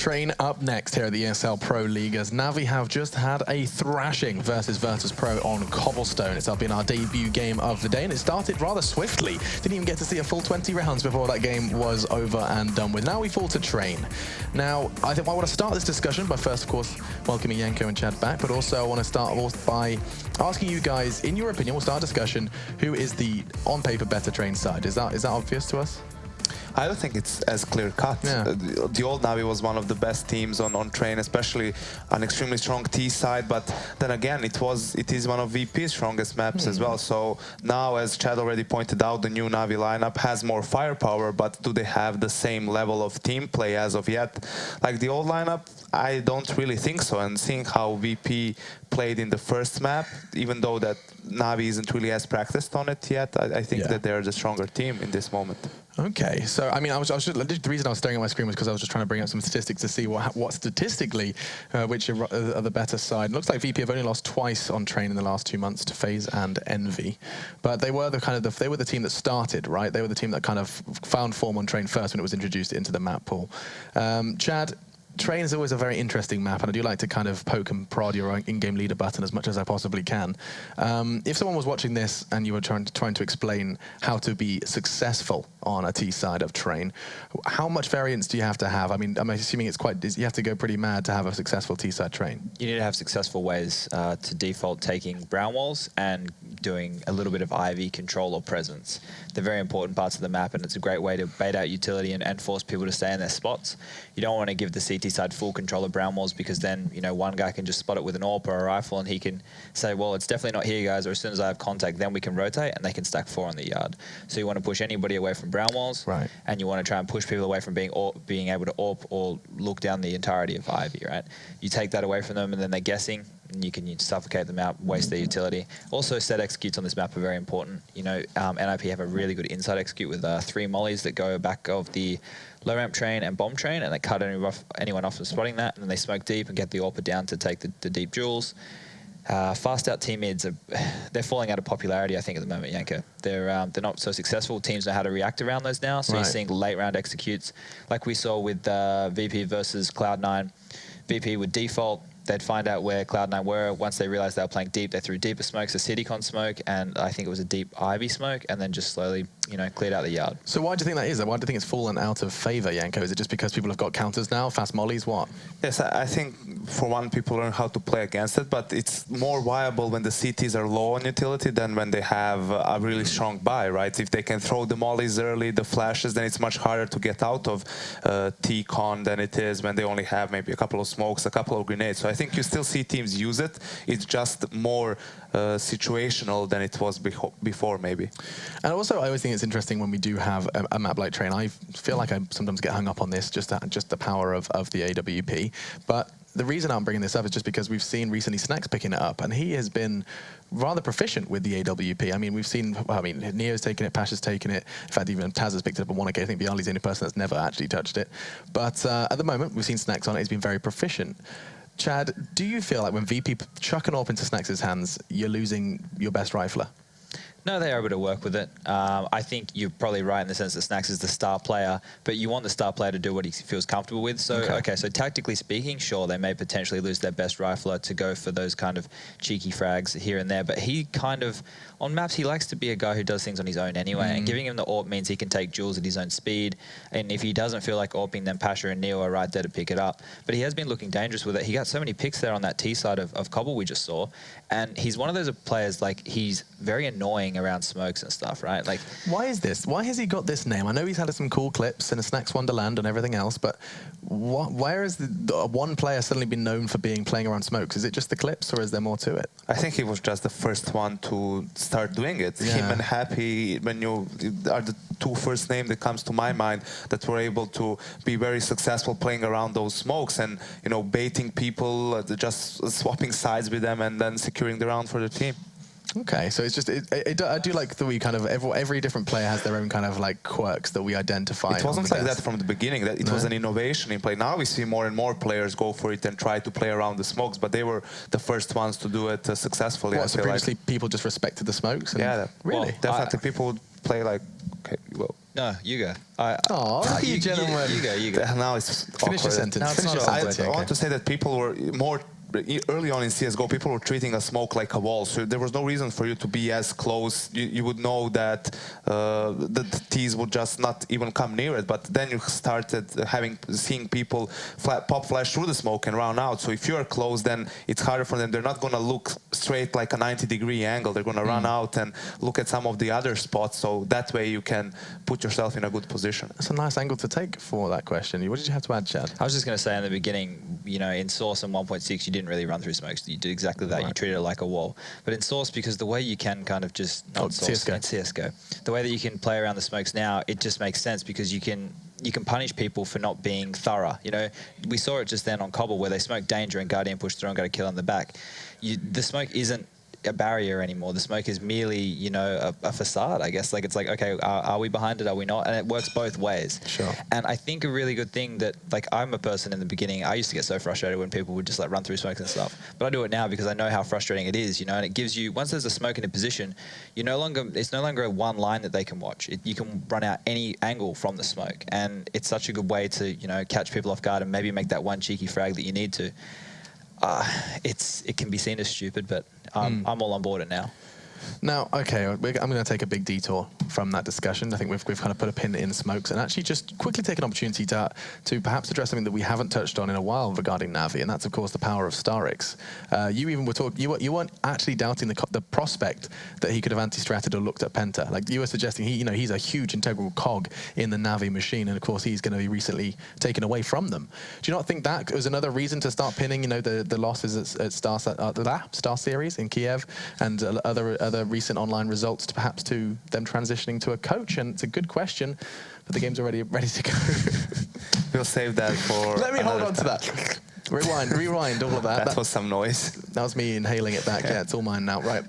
Train up next here at the ESL Pro League, as NaVi have just had a thrashing versus Virtus.pro on Cobblestone. It's been our debut game of the day, and it started rather swiftly. Didn't even get to see a full 20 rounds before that game was over and done with. Now we fall to Train. Now, I think I want to start this discussion by first, of course, welcoming Janko and Chad back, but also I want to start off by asking you guys, in your opinion, we'll start a discussion, who is the, on paper, better Train side? Is that obvious to us? I don't think it's as clear-cut. Yeah. The old NaVi was one of the best teams on Train, especially an extremely strong T side, but then again, it is one of VP's strongest maps as well. So now, as Chad already pointed out, the new NaVi lineup has more firepower, but do they have the same level of team play as of yet? Like the old lineup, I don't really think so. And seeing how VP played in the first map, even though that NaVi isn't really as practiced on it yet, I think that they're the stronger team in this moment. Okay, so I mean, the reason I was staring at my screen was because I was just trying to bring up some statistics to see what statistically, which are the better side. It looks like VP have only lost twice on Train in the last 2 months to FaZe and Envy, but they were the team that started, right? They were the team that kind of found form on Train first when it was introduced into the map pool. Chad, Train is always a very interesting map, and I do like to kind of poke and prod your in-game leader button as much as I possibly can. If someone was watching this and you were trying to explain how to be successful on a T side of Train, how much variance do you have to have? I mean, I'm assuming you have to go pretty mad to have a successful T side Train. You need to have successful ways to default taking brown walls and doing a little bit of Ivy control or presence. They're very important parts of the map, and it's a great way to bait out utility and force people to stay in their spots. You don't want to give the CT side full control of brown walls, because then, you know, one guy can just spot it with an AWP or a rifle, and he can say, well, it's definitely not here, guys, or as soon as I have contact, then we can rotate, and they can stack 4 on the yard. So you want to push anybody away from brown walls, right, and you want to try and push people away from being able to AWP or look down the entirety of Ivy, right? You take that away from them, and then they're guessing, and you can suffocate them out, waste their utility. Also, set executes on this map are very important. You know, NIP have a really good inside execute with 3 mollies that go back of the low ramp train and bomb train, and they cut anyone off from spotting that, and then they smoke deep and get the AWPer down to take the deep jewels. Fast out team mids, they're falling out of popularity, I think, at the moment, Janko. They're not so successful. Teams know how to react around those now, so you're seeing late round executes, like we saw with VP versus Cloud9. VP would default. They'd find out where Cloud9 were. Once they realized they were playing deep, they threw deeper smokes, a CityCon smoke, and I think it was a deep Ivy smoke, and then just slowly, you know, cleared out the yard. So why do you think that is? Why do you think it's fallen out of favor, Janko? Is it just because people have got counters now, fast mollies, what? Yes, I think for one, people learn how to play against it, but it's more viable when the CTs are low on utility than when they have a really strong buy, right? If they can throw the mollies early, the flashes, then it's much harder to get out of T-Con than it is when they only have maybe a couple of smokes, a couple of grenades. So I think you still see teams use it. It's just more situational than it was before, maybe. And also, I always think it's interesting when we do have a map like Train. I feel like I sometimes get hung up on this, just the power of the AWP. But the reason I'm bringing this up is just because we've seen recently Snacks picking it up, and he has been rather proficient with the AWP. I mean, we've seen, well, I mean, Neo's taken it, Pasha's taken it. In fact, even Taz has picked it up on 1K. I think Bialy's the only person that's never actually touched it. But at the moment, we've seen Snacks on it. He's been very proficient. Chad, do you feel like when VP chuck an AWP into Snacks' hands, you're losing your best rifler? No, they're able to work with it. I think you're probably right in the sense that Snacks is the star player, but you want the star player to do what he feels comfortable with. So, okay, so tactically speaking, sure, they may potentially lose their best rifler to go for those kind of cheeky frags here and there, but he kind of, on maps, he likes to be a guy who does things on his own anyway, and giving him the AWP means he can take jewels at his own speed, and if he doesn't feel like AWPing, then Pasha and Neo are right there to pick it up. But he has been looking dangerous with it. He got so many picks there on that T side of Cobble we just saw, and he's one of those players, like, he's very annoying around smokes and stuff, right? Like, why is this? Why has he got this name? I know he's had some cool clips in a Snacks Wonderland and everything else, but where has the one player suddenly been known for playing around smokes? Is it just the clips, or is there more to it? I think he was just the first one to start doing it. Yeah. Him and Happy, when you are the 2 first names that comes to my mind that were able to be very successful playing around those smokes and, you know, baiting people, just swapping sides with them and then securing the round for the team. Okay, so it's just, I do like that we kind of, every different player has their own kind of like quirks that we identify. It wasn't like that from the beginning, that it was an innovation in play. Now we see more and more players go for it and try to play around the smokes, but they were the first ones to do it successfully. What, so previously people just respected the smokes? And yeah, really? Well, definitely people would play like, okay, well, No, you go. Oh, look at you, gentlemen. You go. Now it's Finish your awkward. sentence. No, it's Finish not your awkward. sentence. I want to say that people were more early on in CSGO, people were treating a smoke like a wall, so there was no reason for you to be as close. You would know that the T's would just not even come near it, but then you started seeing people pop flash through the smoke and run out. So if you are close, then it's harder for them. They're not going to look straight like a 90-degree angle. They're going to run out and look at some of the other spots, so that way you can put yourself in a good position. That's a nice angle to take for that question. What did you have to add, Chad? I was just going to say in the beginning, you know, in Source and 1.6, you didn't really run through smokes. You did exactly that. Right. You treated it like a wall. But in Source, because the way you can kind of just CSGO, the way that you can play around the smokes now, it just makes sense because you can punish people for not being thorough. You know, we saw it just then on Cobble where they smoked Danger and Guardian pushed through and got a kill on the back. The smoke isn't a barrier anymore. The smoke is merely, you know, a facade, I guess. Like, it's like, okay, are we behind it? Are we not? And it works both ways. Sure. And I think a really good thing that, like, I'm a person in the beginning, I used to get so frustrated when people would just like run through smokes and stuff. But I do it now because I know how frustrating it is, you know, and it gives you, once there's a smoke in a position, it's no longer a one line that they can watch. You can run out any angle from the smoke. And it's such a good way to, you know, catch people off guard and maybe make that one cheeky frag that you need to. It can be seen as stupid, but I'm all on board it now. Now, okay, I'm going to take a big detour from that discussion. I think we've kind of put a pin in smokes and actually just quickly take an opportunity to perhaps address something that we haven't touched on in a while regarding NaVi, and that's, of course, the power of Starix. You even were talking, you weren't actually doubting the prospect that he could have anti-stratted or looked at Penta. Like, you were suggesting he's a huge integral cog in the NaVi machine, and of course he's going to be recently taken away from them. Do you not think that was another reason to start pinning, you know, the losses at Star Series in Kiev and other recent online results perhaps to them transitioning to a coach? And it's a good question, but the game's already ready to go. We'll save that for Let me hold on to that. Rewind all of that. That was some noise. That was me inhaling it back. Yeah, it's all mine now. Right.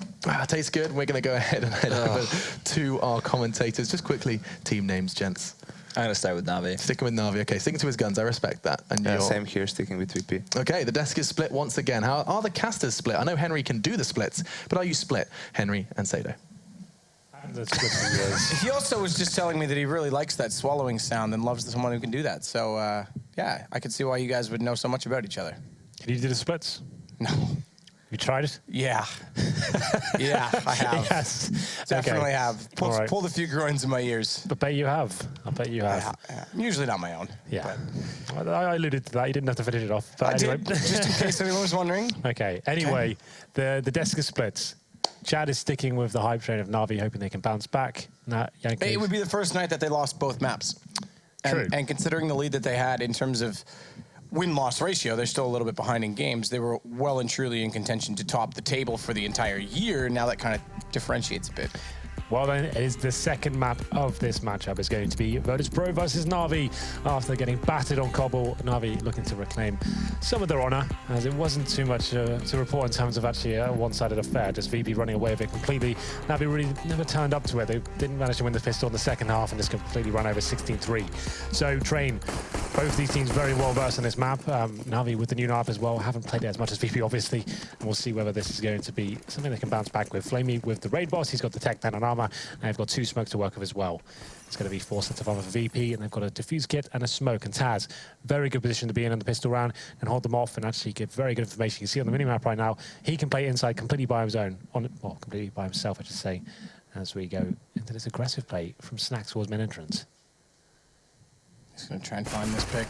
Tastes good. We're going to go ahead and head over to our commentators. Just quickly, team names, gents. I'm going to stay with NaVi. Sticking with NaVi. Okay, sticking to his guns. I respect that. And yeah, same here, sticking with VP. Okay, the desk is split once again. How are the casters split? I know Henry can do the splits, but are you split, Henry and Sado? He also was just telling me that he really likes that swallowing sound and loves someone who can do that. So, yeah, I could see why you guys would know so much about each other. Can you do the splits? No. You tried it? Yeah. Yeah, I have. Yes. Definitely okay. have. Pulled a few groins in my ears. I bet you have. I bet you have. Usually not my own. Yeah. Well, I alluded to that. You didn't have to finish it off. But anyway. Just in case anyone was wondering. Okay. Anyway, the desk is split. Chad is sticking with the hype train of NaVi, hoping they can bounce back. It would be the first night that they lost both maps. And considering the lead that they had in terms of win-loss ratio, they're still a little bit behind in games. They were well and truly in contention to top the table for the entire year. Now that kind of differentiates a bit. Well then, it is the second map of this matchup. It's going to be Virtus Pro versus NaVi. After getting battered on Cobble, NaVi looking to reclaim some of their honor, as it wasn't too much to report in terms of actually a one-sided affair, just VP running away with it completely. NaVi really never turned up to it. They didn't manage to win the pistol in the second half and just completely run over 16-3. So, Train, both these teams very well versed in this map. NaVi with the new map as well, haven't played it as much as VP, obviously, and we'll see whether this is going to be something they can bounce back with. Flamey with the raid boss, he's got the tech 10 and armor, and they've got 2 smokes to work with as well. It's going to be 4 sets of armor for VP, and they've got a diffuse kit and a smoke. And Taz, very good position to be in the pistol round and hold them off and actually give very good information. You can see on the minimap right now, he can play inside completely by his own, completely by himself, I should say, as we go into this aggressive play from Snack towards main entrance. He's going to try and find this pick.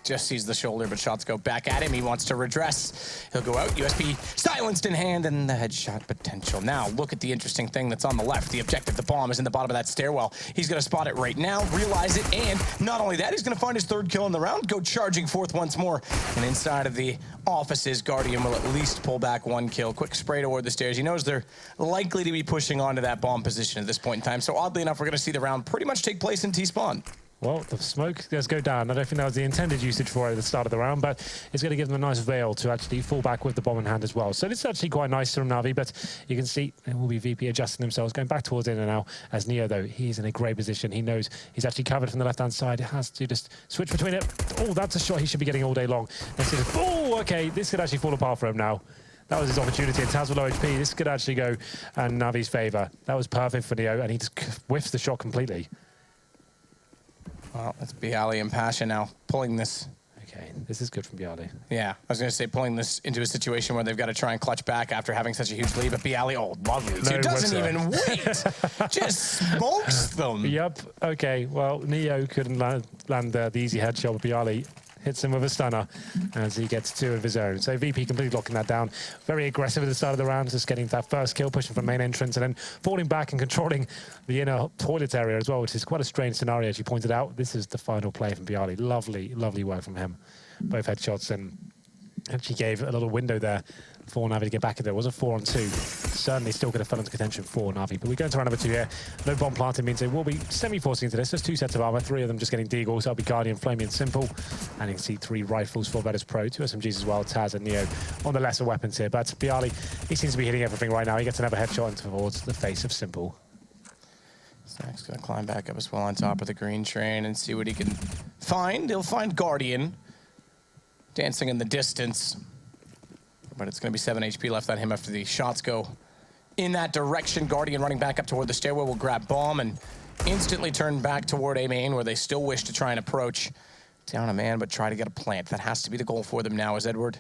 Just sees the shoulder, but shots go back at him. He wants to redress. He'll go out. USP silenced in hand, and the headshot potential. Now, look at the interesting thing that's on the left. The objective, the bomb, is in the bottom of that stairwell. He's going to spot it right now, realize it, and not only that, he's going to find his 3rd kill in the round, go charging forth once more. And inside of the offices, Guardian will at least pull back 1 kill. Quick spray toward the stairs. He knows they're likely to be pushing onto that bomb position at this point in time. So oddly enough, we're going to see the round pretty much take place in T-spawn. Well, the smoke does go down. I don't think that was the intended usage for it at the start of the round, but it's going to give them a nice veil to actually fall back with the bomb in hand as well. So it's actually quite nice from NaVi, but you can see it will be VP adjusting themselves, going back towards in and out. As Neo, though, he's in a great position. He knows he's actually covered from the left-hand side. He has to just switch between it. Oh, that's a shot he should be getting all day long. Oh, okay, this could actually fall apart for him now. That was his opportunity, and Taz with low HP. This could actually go in NaVi's favor. That was perfect for Neo, and he just whiffs the shot completely. Well, it's Bialy and Pasha now pulling this. Okay, this is good from Bialy. Yeah, I was going to say pulling this into a situation where they've got to try and clutch back after having such a huge lead, but Bialy, oh, lovely. No He doesn't whistle. even wait. Just smokes them. Yep, okay, well, Neo couldn't land the easy headshot, but Bialy hits him with a stunner as he gets 2 of his own. So VP completely locking that down. Very aggressive at the start of the round, just getting that first kill, pushing from main entrance, and then falling back and controlling the inner toilet area as well, which is quite a strange scenario, as you pointed out. This is the final play from Bialy. Lovely, lovely work from him. Both headshots, and actually gave a little window there for NaVi to get back in there. It was a 4-on-2. Certainly still could have fell into contention for NaVi. But we go into round number 2 here. No bomb planting means they will be semi-forcing into this. Just 2 sets of armor, 3 of them just getting deagles. That'll be Guardian, Flamey, and Simple. And you can see 3 rifles for Virtus Pro, 2 SMGs as well, Taz and Neo on the lesser weapons here. But Bialy, he seems to be hitting everything right now. He gets another headshot towards the face of Simple. Snack's going to climb back up as well on top of the green train and see what he can find. He'll find Guardian dancing in the distance. But it's going to be 7 HP left on him after the shots go in that direction. Guardian running back up toward the stairwell will grab bomb and instantly turn back toward A main, where they still wish to try and approach. Down a man, but try to get a plant. That has to be the goal for them now, as Edward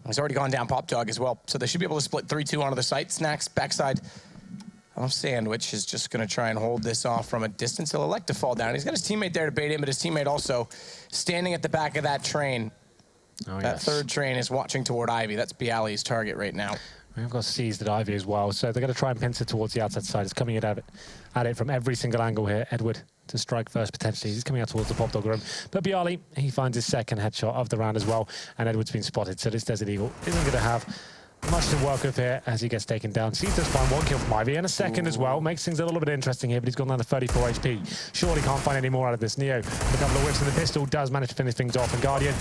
has already gone down Pop Dog as well. So they should be able to split 3-2 onto the site. Snacks backside of Sandwich is just going to try and hold this off from a distance. He'll elect to fall down. He's got his teammate there to bait him, but his teammate also standing at the back of that train. Oh, That yes. third train is watching toward Ivy. That's Bialy's target right now. We've got seized at Ivy as well, so they're going to try and pincer towards the outside side. It's coming at it from every single angle here. Edward to strike first, potentially. He's coming out towards the Pop Dog room. But Bialy, he finds his second headshot of the round as well, and Edward's been spotted, so this Desert Eagle isn't going to have much to work with here as he gets taken down. Seems to find 1 kill from Ivy and a second as well. Makes things a little bit interesting here, but he's gone down to 34 HP. Surely can't find any more out of this. Neo, with a couple of whips in the pistol, does manage to finish things off, and Guardian,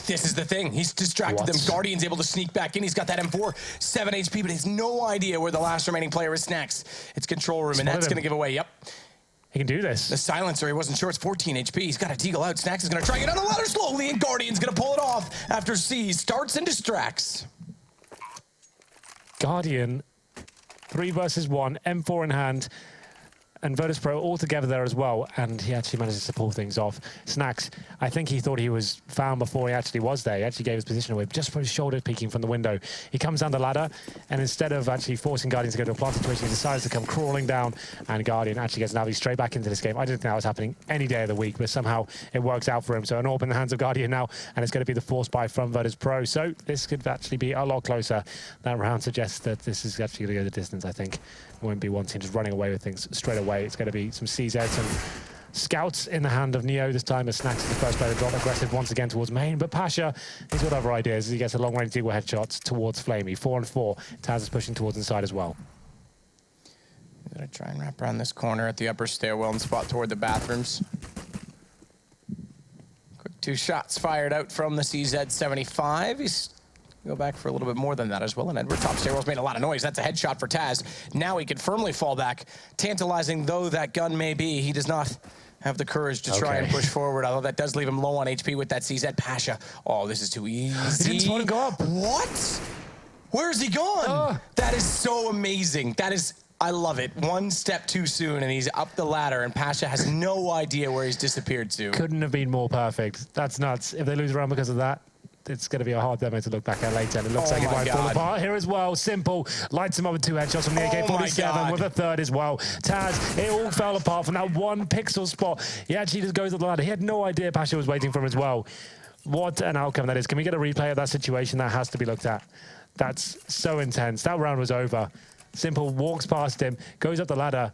This is the thing. He's distracted them. Guardian's able to sneak back in. He's got that M4, 7 HP, but he has no idea where the last remaining player is. Snacks. It's control room, and that's going to give away. Yep. he can do this. The silencer, he wasn't sure. It's 14 HP. He's got to deagle out. Snacks is going to try and get on the ladder slowly, and Guardian's going to pull it off after C starts and distracts. Guardian, 3 versus 1, M4 in hand, and Virtus Pro all together there as well, and he actually manages to pull things off. Snacks, I think he thought he was found before he actually was there. He actually gave his position away just for his shoulder peeking from the window. He comes down the ladder, and instead of actually forcing Guardian to go to a plant situation, he decides to come crawling down, and Guardian actually gets NaVi straight back into this game. I didn't think that was happening any day of the week, but somehow it works out for him. So an AWP in the hands of Guardian now, and it's going to be the force buy from Virtus Pro. So this could actually be a lot closer. That round suggests that this is actually going to go the distance, I think. It won't be one team just running away with things straight away. It's going to be some CZs and scouts in the hand of Neo this time, as Snacks is the first player to drop aggressive once again towards main. But Pasha, he's got other ideas as he gets a long-range deagle headshot towards Flamey. 4-on-4. Taz is pushing towards inside as well. I'm going to try and wrap around this corner at the upper stairwell and spot toward the bathrooms. Quick 2 shots fired out from the CZ-75. He's go back for a little bit more than that as well. And Edward top stairwell's made a lot of noise. That's a headshot for Taz. Now he can firmly fall back. Tantalizing though that gun may be, he does not have the courage to try and push forward, although that does leave him low on HP with that CZ. Pasha. Oh, this is too easy. He didn't want to go up. What? Where's he gone? That is so amazing. That is, I love it. 1 step too soon and he's up the ladder, and Pasha has no idea where he's disappeared to. Couldn't have been more perfect. That's nuts. If they lose a round because of that, it's going to be a hard demo to look back at later. And it looks like it might fall apart here as well. Simple lights him up with 2 headshots from the AK-47 with a 3rd as well. Taz, it all fell apart from that 1 pixel spot. He actually just goes up the ladder. He had no idea Pasha was waiting for him as well. What an outcome that is. Can we get a replay of that situation? That has to be looked at. That's so intense. That round was over. Simple walks past him, goes up the ladder,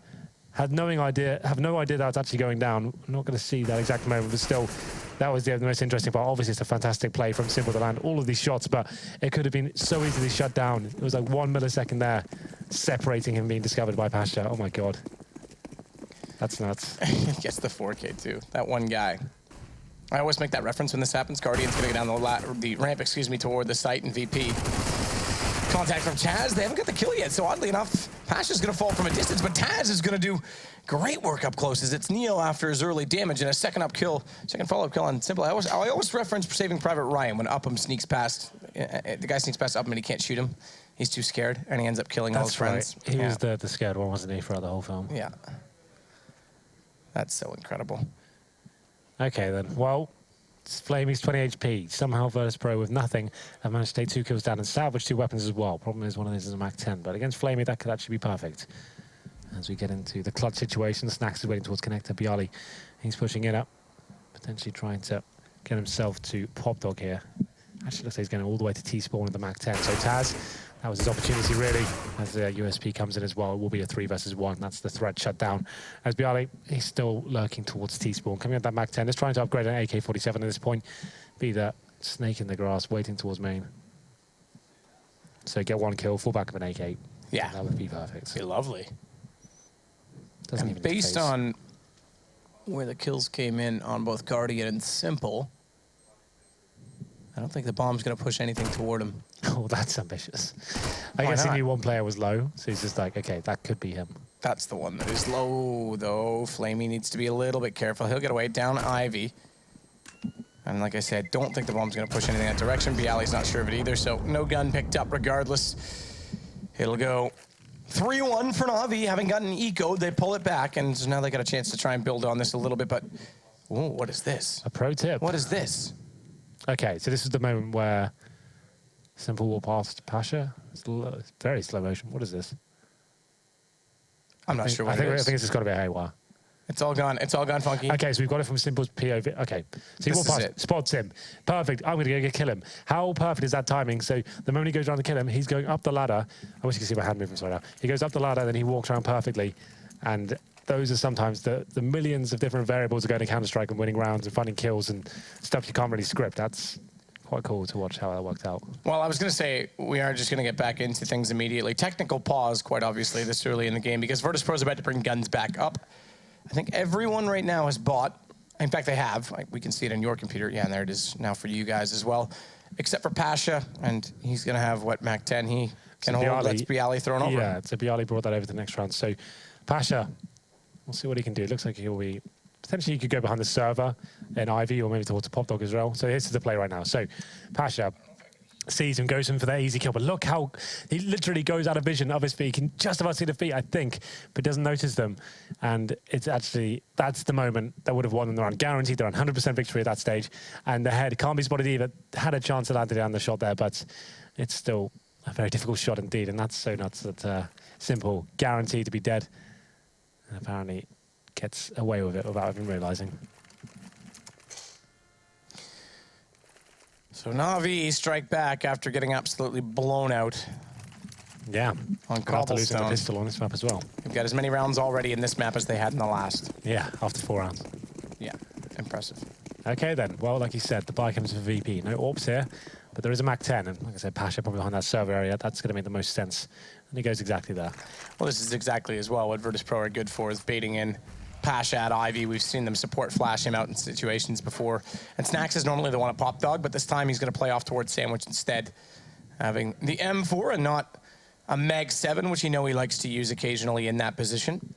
have no idea that it's actually going down. I'm not going to see that exact moment, but still, that was the most interesting part. Obviously, it's a fantastic play from Simple to land all of these shots, but it could have been so easily shut down. It was like 1 millisecond there, separating him being discovered by Pasha. Oh my God. That's nuts. Gets the 4K too. That one guy. I always make that reference when this happens. Guardian's going to go down the ramp, toward the site, and VP. Contact from Taz. They haven't got the kill yet, so oddly enough, Pasha's going to fall from a distance, but Taz is going to do great work up close as it's Neil after his early damage and a second follow-up kill on Simple. I always reference Saving Private Ryan when Upham sneaks past, the guy sneaks past Upham and he can't shoot him. He's too scared, and he ends up killing all his friends. He was the scared one, wasn't he, throughout the whole film? Yeah. That's so incredible. Okay, then. Well, Flamey's 20 HP. Somehow Virtus Pro with nothing have managed to take 2 kills down and salvage 2 weapons as well. Problem is one of these is a Mac 10, but against Flamey, that could actually be perfect. As we get into the clutch situation, Snacks is waiting towards connector. Bialy, he's pushing it up, potentially trying to get himself to Pop Dog here. Actually looks like he's going all the way to T-spawn with the Mac 10. So Taz, that was his opportunity really, as the USP comes in as well. It will be a 3 versus 1. That's the threat shut down. As Bialy, he's still lurking towards T-spawn. Coming at that Mac 10, is trying to upgrade an AK-47 at this point. Be the snake in the grass, waiting towards main. So get 1 kill, fall back of an AK. Yeah. That would be perfect. Be lovely. Doesn't And even need based phase. on where the kills came in on both Guardian and Simple, I don't think the bomb's going to push anything toward him. Oh, that's ambitious. I Why guess he not? knew one player was low, so he's just like, okay, that could be him. That's the one that is low, though. Flamey needs to be a little bit careful. He'll get away down Ivy. And like I said, don't think the bomb's going to push anything in that direction. Bialy's not sure of it either, so no gun picked up regardless. It'll go 3-1 for NaVi. Having gotten eco'd, they pull it back, and so now they got a chance to try and build on this a little bit, but... Ooh, what is this? A pro tip. What is this? Okay, so this is the moment where Simple walk past Pasha. It's very slow motion. What is this? I'm not sure what I think it is. it's just got to be a haywire. It's all gone. It's all gone funky. Okay, so we've got it from Simple's POV. Okay, so he This walked is past, it. spots him. Perfect. I'm going to go kill him. How perfect is that timing? So the moment he goes around to kill him, he's going up the ladder. I wish you could see my hand moving right now. He goes up the ladder, then he walks around perfectly. And those are sometimes the millions of different variables of going to Counter-Strike and winning rounds and finding kills and stuff you can't really script. That's quite cool to watch how that worked out. Well, I was going to say, we are just going to get back into things immediately. Technical pause, quite obviously, this early in the game, because Virtus Pro is about to bring guns back up. I think everyone right now has bought, in fact, they have. We can see it on your computer. Yeah, and there it is now for you guys as well. Except for Pasha, and he's going to have, what, Mac 10 he can hold. Bialy- That's Bialy thrown over. Yeah, so Bialy brought that over to the next round. So Pasha, we'll see what he can do. It looks like he'll be... Potentially he could go behind the server in Ivy or maybe towards the Pop Dog as well. So this is the play right now. So Pasha sees him, goes in for that easy kill. But look how he literally goes out of vision of his feet. He can just about see the feet, I think, but doesn't notice them. And it's actually, that's the moment that would have won them the round. Guaranteed they're on 100% victory at that stage. And the head can't be spotted either. Had a chance to land it down the shot there, but it's still a very difficult shot indeed. And that's so nuts that Simple, guaranteed to be dead. And apparently gets away with it without even realizing. So NaVi strike back after getting absolutely blown out Yeah, on after losing the cobblestone. pistol on this map as well. They've got as many rounds already in this map as they had in the last. Yeah, after 4 rounds. Yeah, impressive. Okay then, well, like you said, the buy comes for VP. No AWPs here, but there is a Mac 10, and like I said, Pasha probably behind that server area. That's going to make the most sense, and he goes exactly there. Well, this is exactly as well what Virtus Pro are good for, is baiting in Pasha at Ivy. We've seen them support flash him out in situations before. And Snacks is normally the one at Pop Dog, but this time he's going to play off towards Sandwich instead, having the M4 and not a Mag 7, which you know he likes to use occasionally in that position.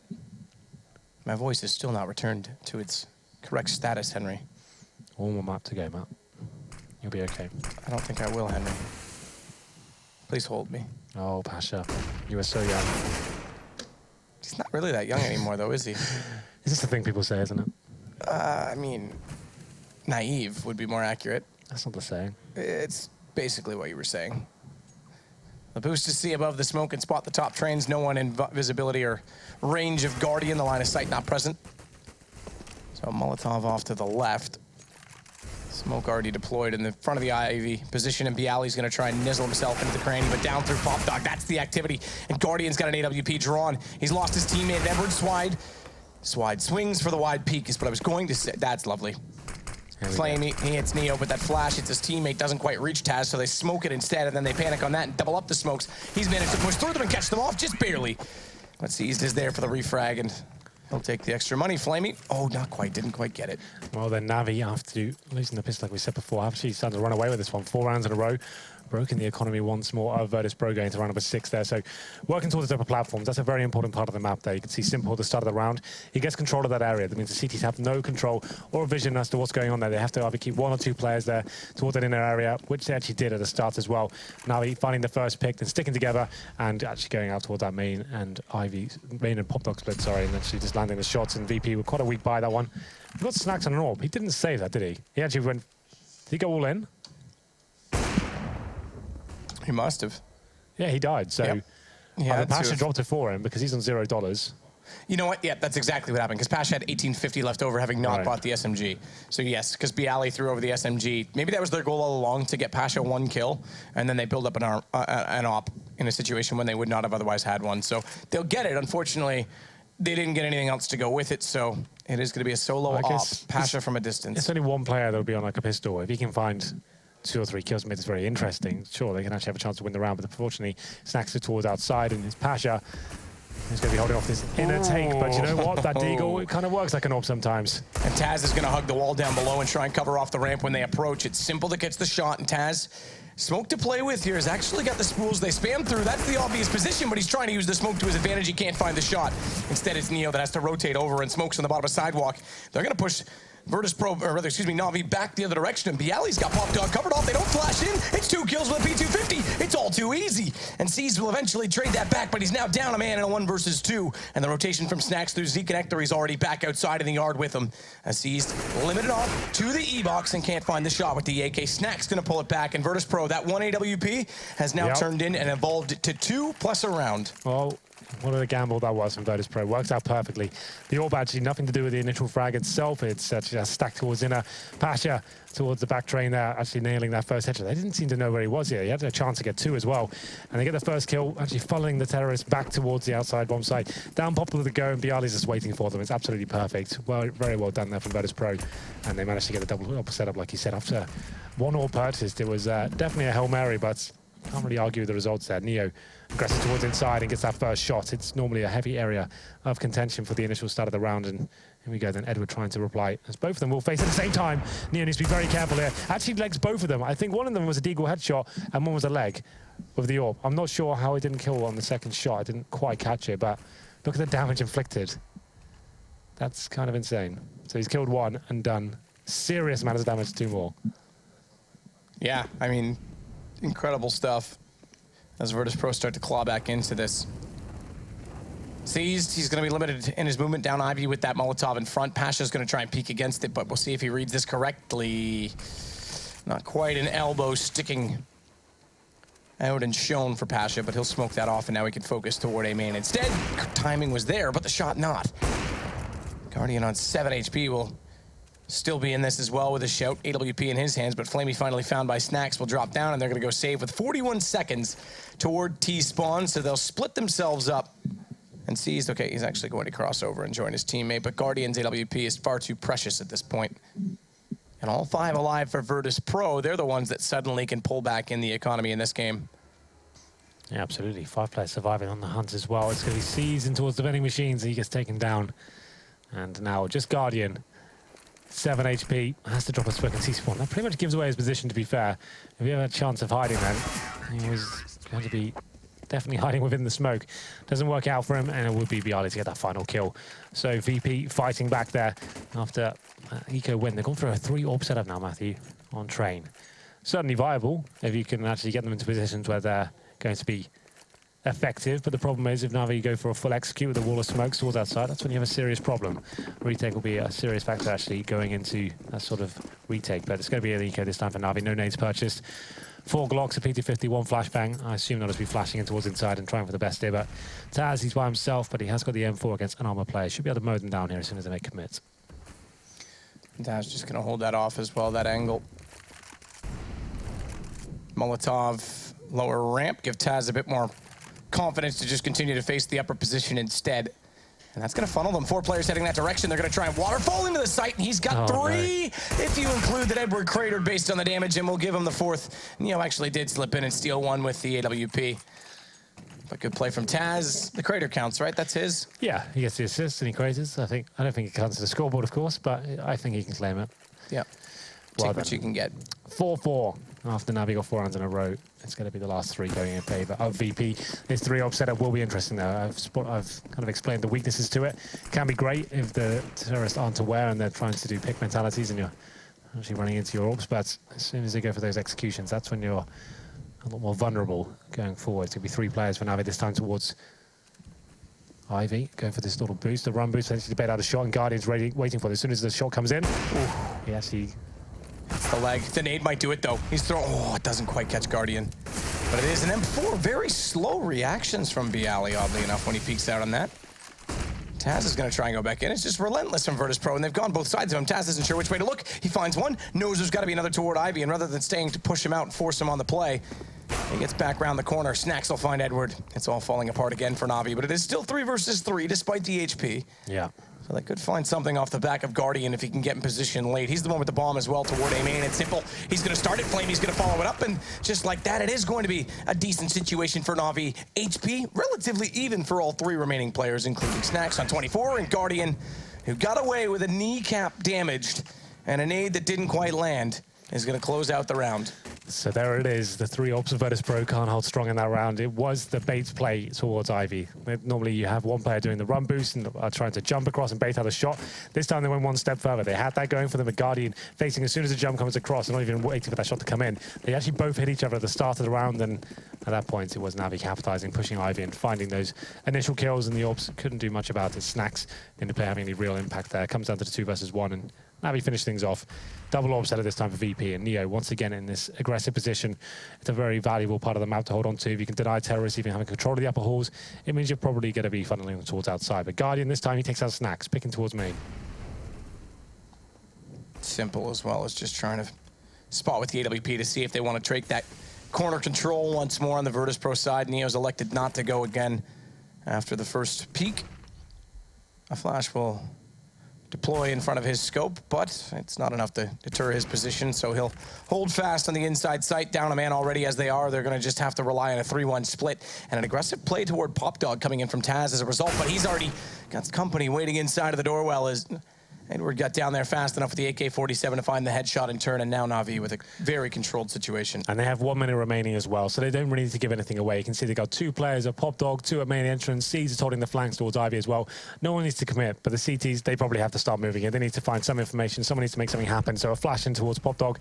My voice is still not returned to its correct status, Henry. One more map to go, Matt. You'll be okay. I don't think I will, Henry. Please hold me. Oh, Pasha, you were so young. He's not really that young anymore, though, is he? Is this the thing people say, isn't it? I mean, naive would be more accurate. That's not the saying. It's basically what you were saying. The boost to see above the smoke and spot the top trains. No one in visibility or range of Guardian. The line of sight not present. So Molotov off to the left. Smoke already deployed in the front of the Ivy position, and Bialy's going to try and nizzle himself into the cranny, but down through Pop Dog. That's the activity. And Guardian's got an AWP drawn. He's lost his teammate, Edward Swide. Swide swings for the wide peak is what I was going to say. That's lovely. Flame, he hits Neo, but that flash hits his teammate, doesn't quite reach Taz, so they smoke it instead, and then they panic on that and double up the smokes. He's managed to push through them and catch them off just barely. But Seized is there for the refrag, and he'll take the extra money. Flamey, oh, not quite, didn't quite get it. Well, then NaVi, after losing the pistol, like we said before, actually started to run away with this one. 4 rounds in a row. broken the economy once more of Virtus Pro going to round number 6 there. So working towards the upper platforms, that's a very important part of the map there. You can see Simple at the start of the round. He gets control of that area. That means the CTs have no control or vision as to what's going on there. They have to either keep 1 or 2 players there towards that inner area, which they actually did at the start as well. NaVi finding the first pick, then sticking together and actually going out towards that main and Pop Dog split, sorry, and actually just landing the shots. And VP were quite a weak buy that one. He got Snacks on an orb. He didn't save that, did he? He actually went, did he go all in? He must have. Yeah, he died. So yeah, Pasha dropped it for him because he's on $0. You know what? Yeah, that's exactly what happened, because Pasha had 1850 left over, having not bought the SMG. So yes, because Bialy threw over the SMG. Maybe that was their goal all along, to get Pasha 1 kill, and then they build up an op in a situation when they would not have otherwise had one. So they'll get it. Unfortunately, they didn't get anything else to go with it, so it is going to be a solo op, Pasha from a distance. It's only one player that'll be on like a pistol. If he can find 2 or 3 kills, makes it very interesting. Sure, they can actually have a chance to win the round, but unfortunately, Snacks it towards outside, and it's Pasha who's going to be holding off this inner take. But you know what? That deagle, it kind of works like an orb sometimes. And Taz is going to hug the wall down below and try and cover off the ramp when they approach. It's Simple that gets the shot, and Taz, smoke to play with here, has actually got the spools. They spam through. That's the obvious position, but he's trying to use the smoke to his advantage. He can't find the shot. Instead, it's Neo that has to rotate over, and Smoke's on the bottom of the sidewalk. They're going to push Virtus Pro, or rather, excuse me, NaVi back the other direction, and Bialy's got Pop Dog covered off. They don't flash in. It's 2 kills with a P250. It's all too easy. And C's will eventually trade that back, but he's now down a man in a 1 versus 2. And the rotation from Snacks through Z-Connector, he's already back outside in the yard with him. As C's limited off to the E-box and can't find the shot with the AK. Snacks gonna pull it back, and Virtus Pro, that 1 AWP has now turned in and evolved to 2 plus a round. Well, what a gamble that was from Virtus Pro. Works out perfectly. The orb actually nothing to do with the initial frag itself. It's actually stacked towards inner. Pasha towards the back train there, actually nailing that first headshot. They didn't seem to know where he was here. He had a chance to get 2 as well. And they get the first kill, actually following the terrorists back towards the outside bomb site. Down Pop with the go, and Bialy's just waiting for them. It's absolutely perfect. Well, very well done there from Virtus Pro. And they managed to get a double setup, like you said, after 1 orb purchased. It was definitely a Hail Mary, but can't really argue with the results there. Neo aggressive towards inside and gets that first shot. It's normally a heavy area of contention for the initial start of the round. And here we go then, Edward trying to reply, as both of them will face at the same time. Neo needs to be very careful here. Actually legs both of them. I think one of them was a deagle headshot and one was a leg with the orb. I'm not sure how he didn't kill on the second shot. I didn't quite catch it, but look at the damage inflicted. That's kind of insane. So he's killed 1 and done serious amount of damage to 2 more. Yeah, I mean, incredible stuff as Virtus Pro start to claw back into this. Seized, he's going to be limited in his movement down Ivy with that Molotov in front. Pasha's going to try and peek against it, but we'll see if he reads this correctly. Not quite an elbow sticking out and shown for Pasha, but he'll smoke that off, and now he can focus toward A main. Instead, timing was there, but the shot not. Guardian on 7 HP will still be in this as well with a shout. AWP in his hands, but Flamey finally found by Snacks will drop down, and they're going to go save with 41 seconds toward T-spawn, so they'll split themselves up. And Seized, okay, he's actually going to cross over and join his teammate, but Guardian's AWP is far too precious at this point. And all 5 alive for Virtus Pro. They're the ones that suddenly can pull back in the economy in this game. Yeah, absolutely. 5 players surviving on the hunt as well. It's going to be Seized in towards the vending machines. He gets taken down. And now just Guardian. 7 HP, has to drop a smoke and C-spawn. That pretty much gives away his position, to be fair. If he ever had a chance of hiding then, he was going to be definitely hiding within the smoke. Doesn't work out for him, and it would be Bialy to get that final kill. So VP fighting back there after Eco win. They've gone for a 3 orb setup now, Matthew, on train. Certainly viable if you can actually get them into positions where they're going to be effective, but the problem is if NaVi go for a full execute with a wall of smokes towards outside, that's when you have a serious problem. Retake will be a serious factor actually going into that sort of retake, but it's going to be an eco this time for NaVi. No nades purchased. 4 Glocks, a P250, 1 flashbang. I assume not as be flashing in towards inside and trying for the best here, but Taz, he's by himself, but he has got the M4 against an armor player. Should be able to mow them down here as soon as they make commits. Taz just going to hold that off as well, that angle. Molotov, lower ramp, give Taz a bit more confidence to just continue to face the upper position instead. And that's going to funnel them. 4 players heading that direction. They're going to try and waterfall into the site, and he's got 3, if you include that Edward cratered based on the damage, and we'll give him the 4th. Neo actually did slip in and steal 1 with the AWP. But good play from Taz. The crater counts, right? That's his? Yeah, he gets the assist and he craters. I don't think it counts to the scoreboard, of course, but I think he can claim it. Yeah. Well Take what you can get. 4-4. After NaVi got 4 rounds in a row, it's going to be the last 3 going in favor of VP. This 3-op setup will be interesting, though. I've kind of explained the weaknesses to it. Can be great if the terrorists aren't aware and they're trying to do pick mentalities and you're actually running into your orbs, but as soon as they go for those executions, that's when you're a lot more vulnerable going forward. It's going to be 3 players for NaVi this time towards Ivy, going for this little boost. The run boost, potentially to bait out a shot, and Guardian's ready, waiting for it. As soon as the shot comes in, he actually... It's the leg. The nade might do it, though. He's throwing... Oh, it doesn't quite catch Guardian. But it is an M4. Very slow reactions from Bialy, oddly enough, when he peeks out on that. Taz is going to try and go back in. It's just relentless from Virtus Pro, and they've gone both sides of him. Taz isn't sure which way to look. He finds one, knows there's got to be another toward Ivy, and rather than staying to push him out and force him on the play, he gets back around the corner. Snacks will find Edward. It's all falling apart again for NaVi, but it is still 3 versus 3, despite the HP. Yeah. So they could find something off the back of Guardian if he can get in position late. He's the one with the bomb as well toward A main. It's simple. He's going to start it. Flame, he's going to follow it up. And just like that, it is going to be a decent situation for NaVi. HP, relatively even for all 3 remaining players, including Snacks on 24. And Guardian, who got away with a kneecap damaged and a nade that didn't quite land, is going to close out the round. So there it is. The 3 ops of Virtus Pro can't hold strong in that round. It was the bait play towards Ivy. Normally you have one player doing the run boost and trying to jump across and bait out a shot. This time they went one step further. They had that going for them. A Guardian facing as soon as the jump comes across and not even waiting for that shot to come in. They actually both hit each other at the start of the round, and at that point it was NaVi capitalizing, pushing Ivy and finding those initial kills, and the ops couldn't do much about it. Snacks didn't play having any real impact there. It comes down to the 2 versus 1, and NaVi finished things off. Double orb setup this time for VP, and Neo once again in this aggressive position. It's a very valuable part of the map to hold on to. If you can deny terrorists even having control of the upper halls, it means you're probably going to be funneling towards outside. But Guardian this time, he takes out Snacks, picking towards main. Simple as well as just trying to spot with the AWP to see if they want to take that corner control once more on the Virtus Pro side. Neo's elected not to go again after the first peek. A flash will deploy in front of his scope, but it's not enough to deter his position, so he'll hold fast on the inside site. Down a man already as they are. They're going to just have to rely on a 3-1 split and an aggressive play toward Pop Dog coming in from Taz as a result, but he's already got company waiting inside of the door well as Edward got down there fast enough with the AK-47 to find the headshot in turn, and now NaVi with a very controlled situation. And they have 1 minute remaining as well, so they don't really need to give anything away. You can see they've got 2 players, a Pop Dog, 2 at main entrance. Seeds is holding the flanks towards Ivy as well. No one needs to commit, but the CTs, they probably have to start moving it. They need to find some information. Someone needs to make something happen. So a flash in towards Pop Dog.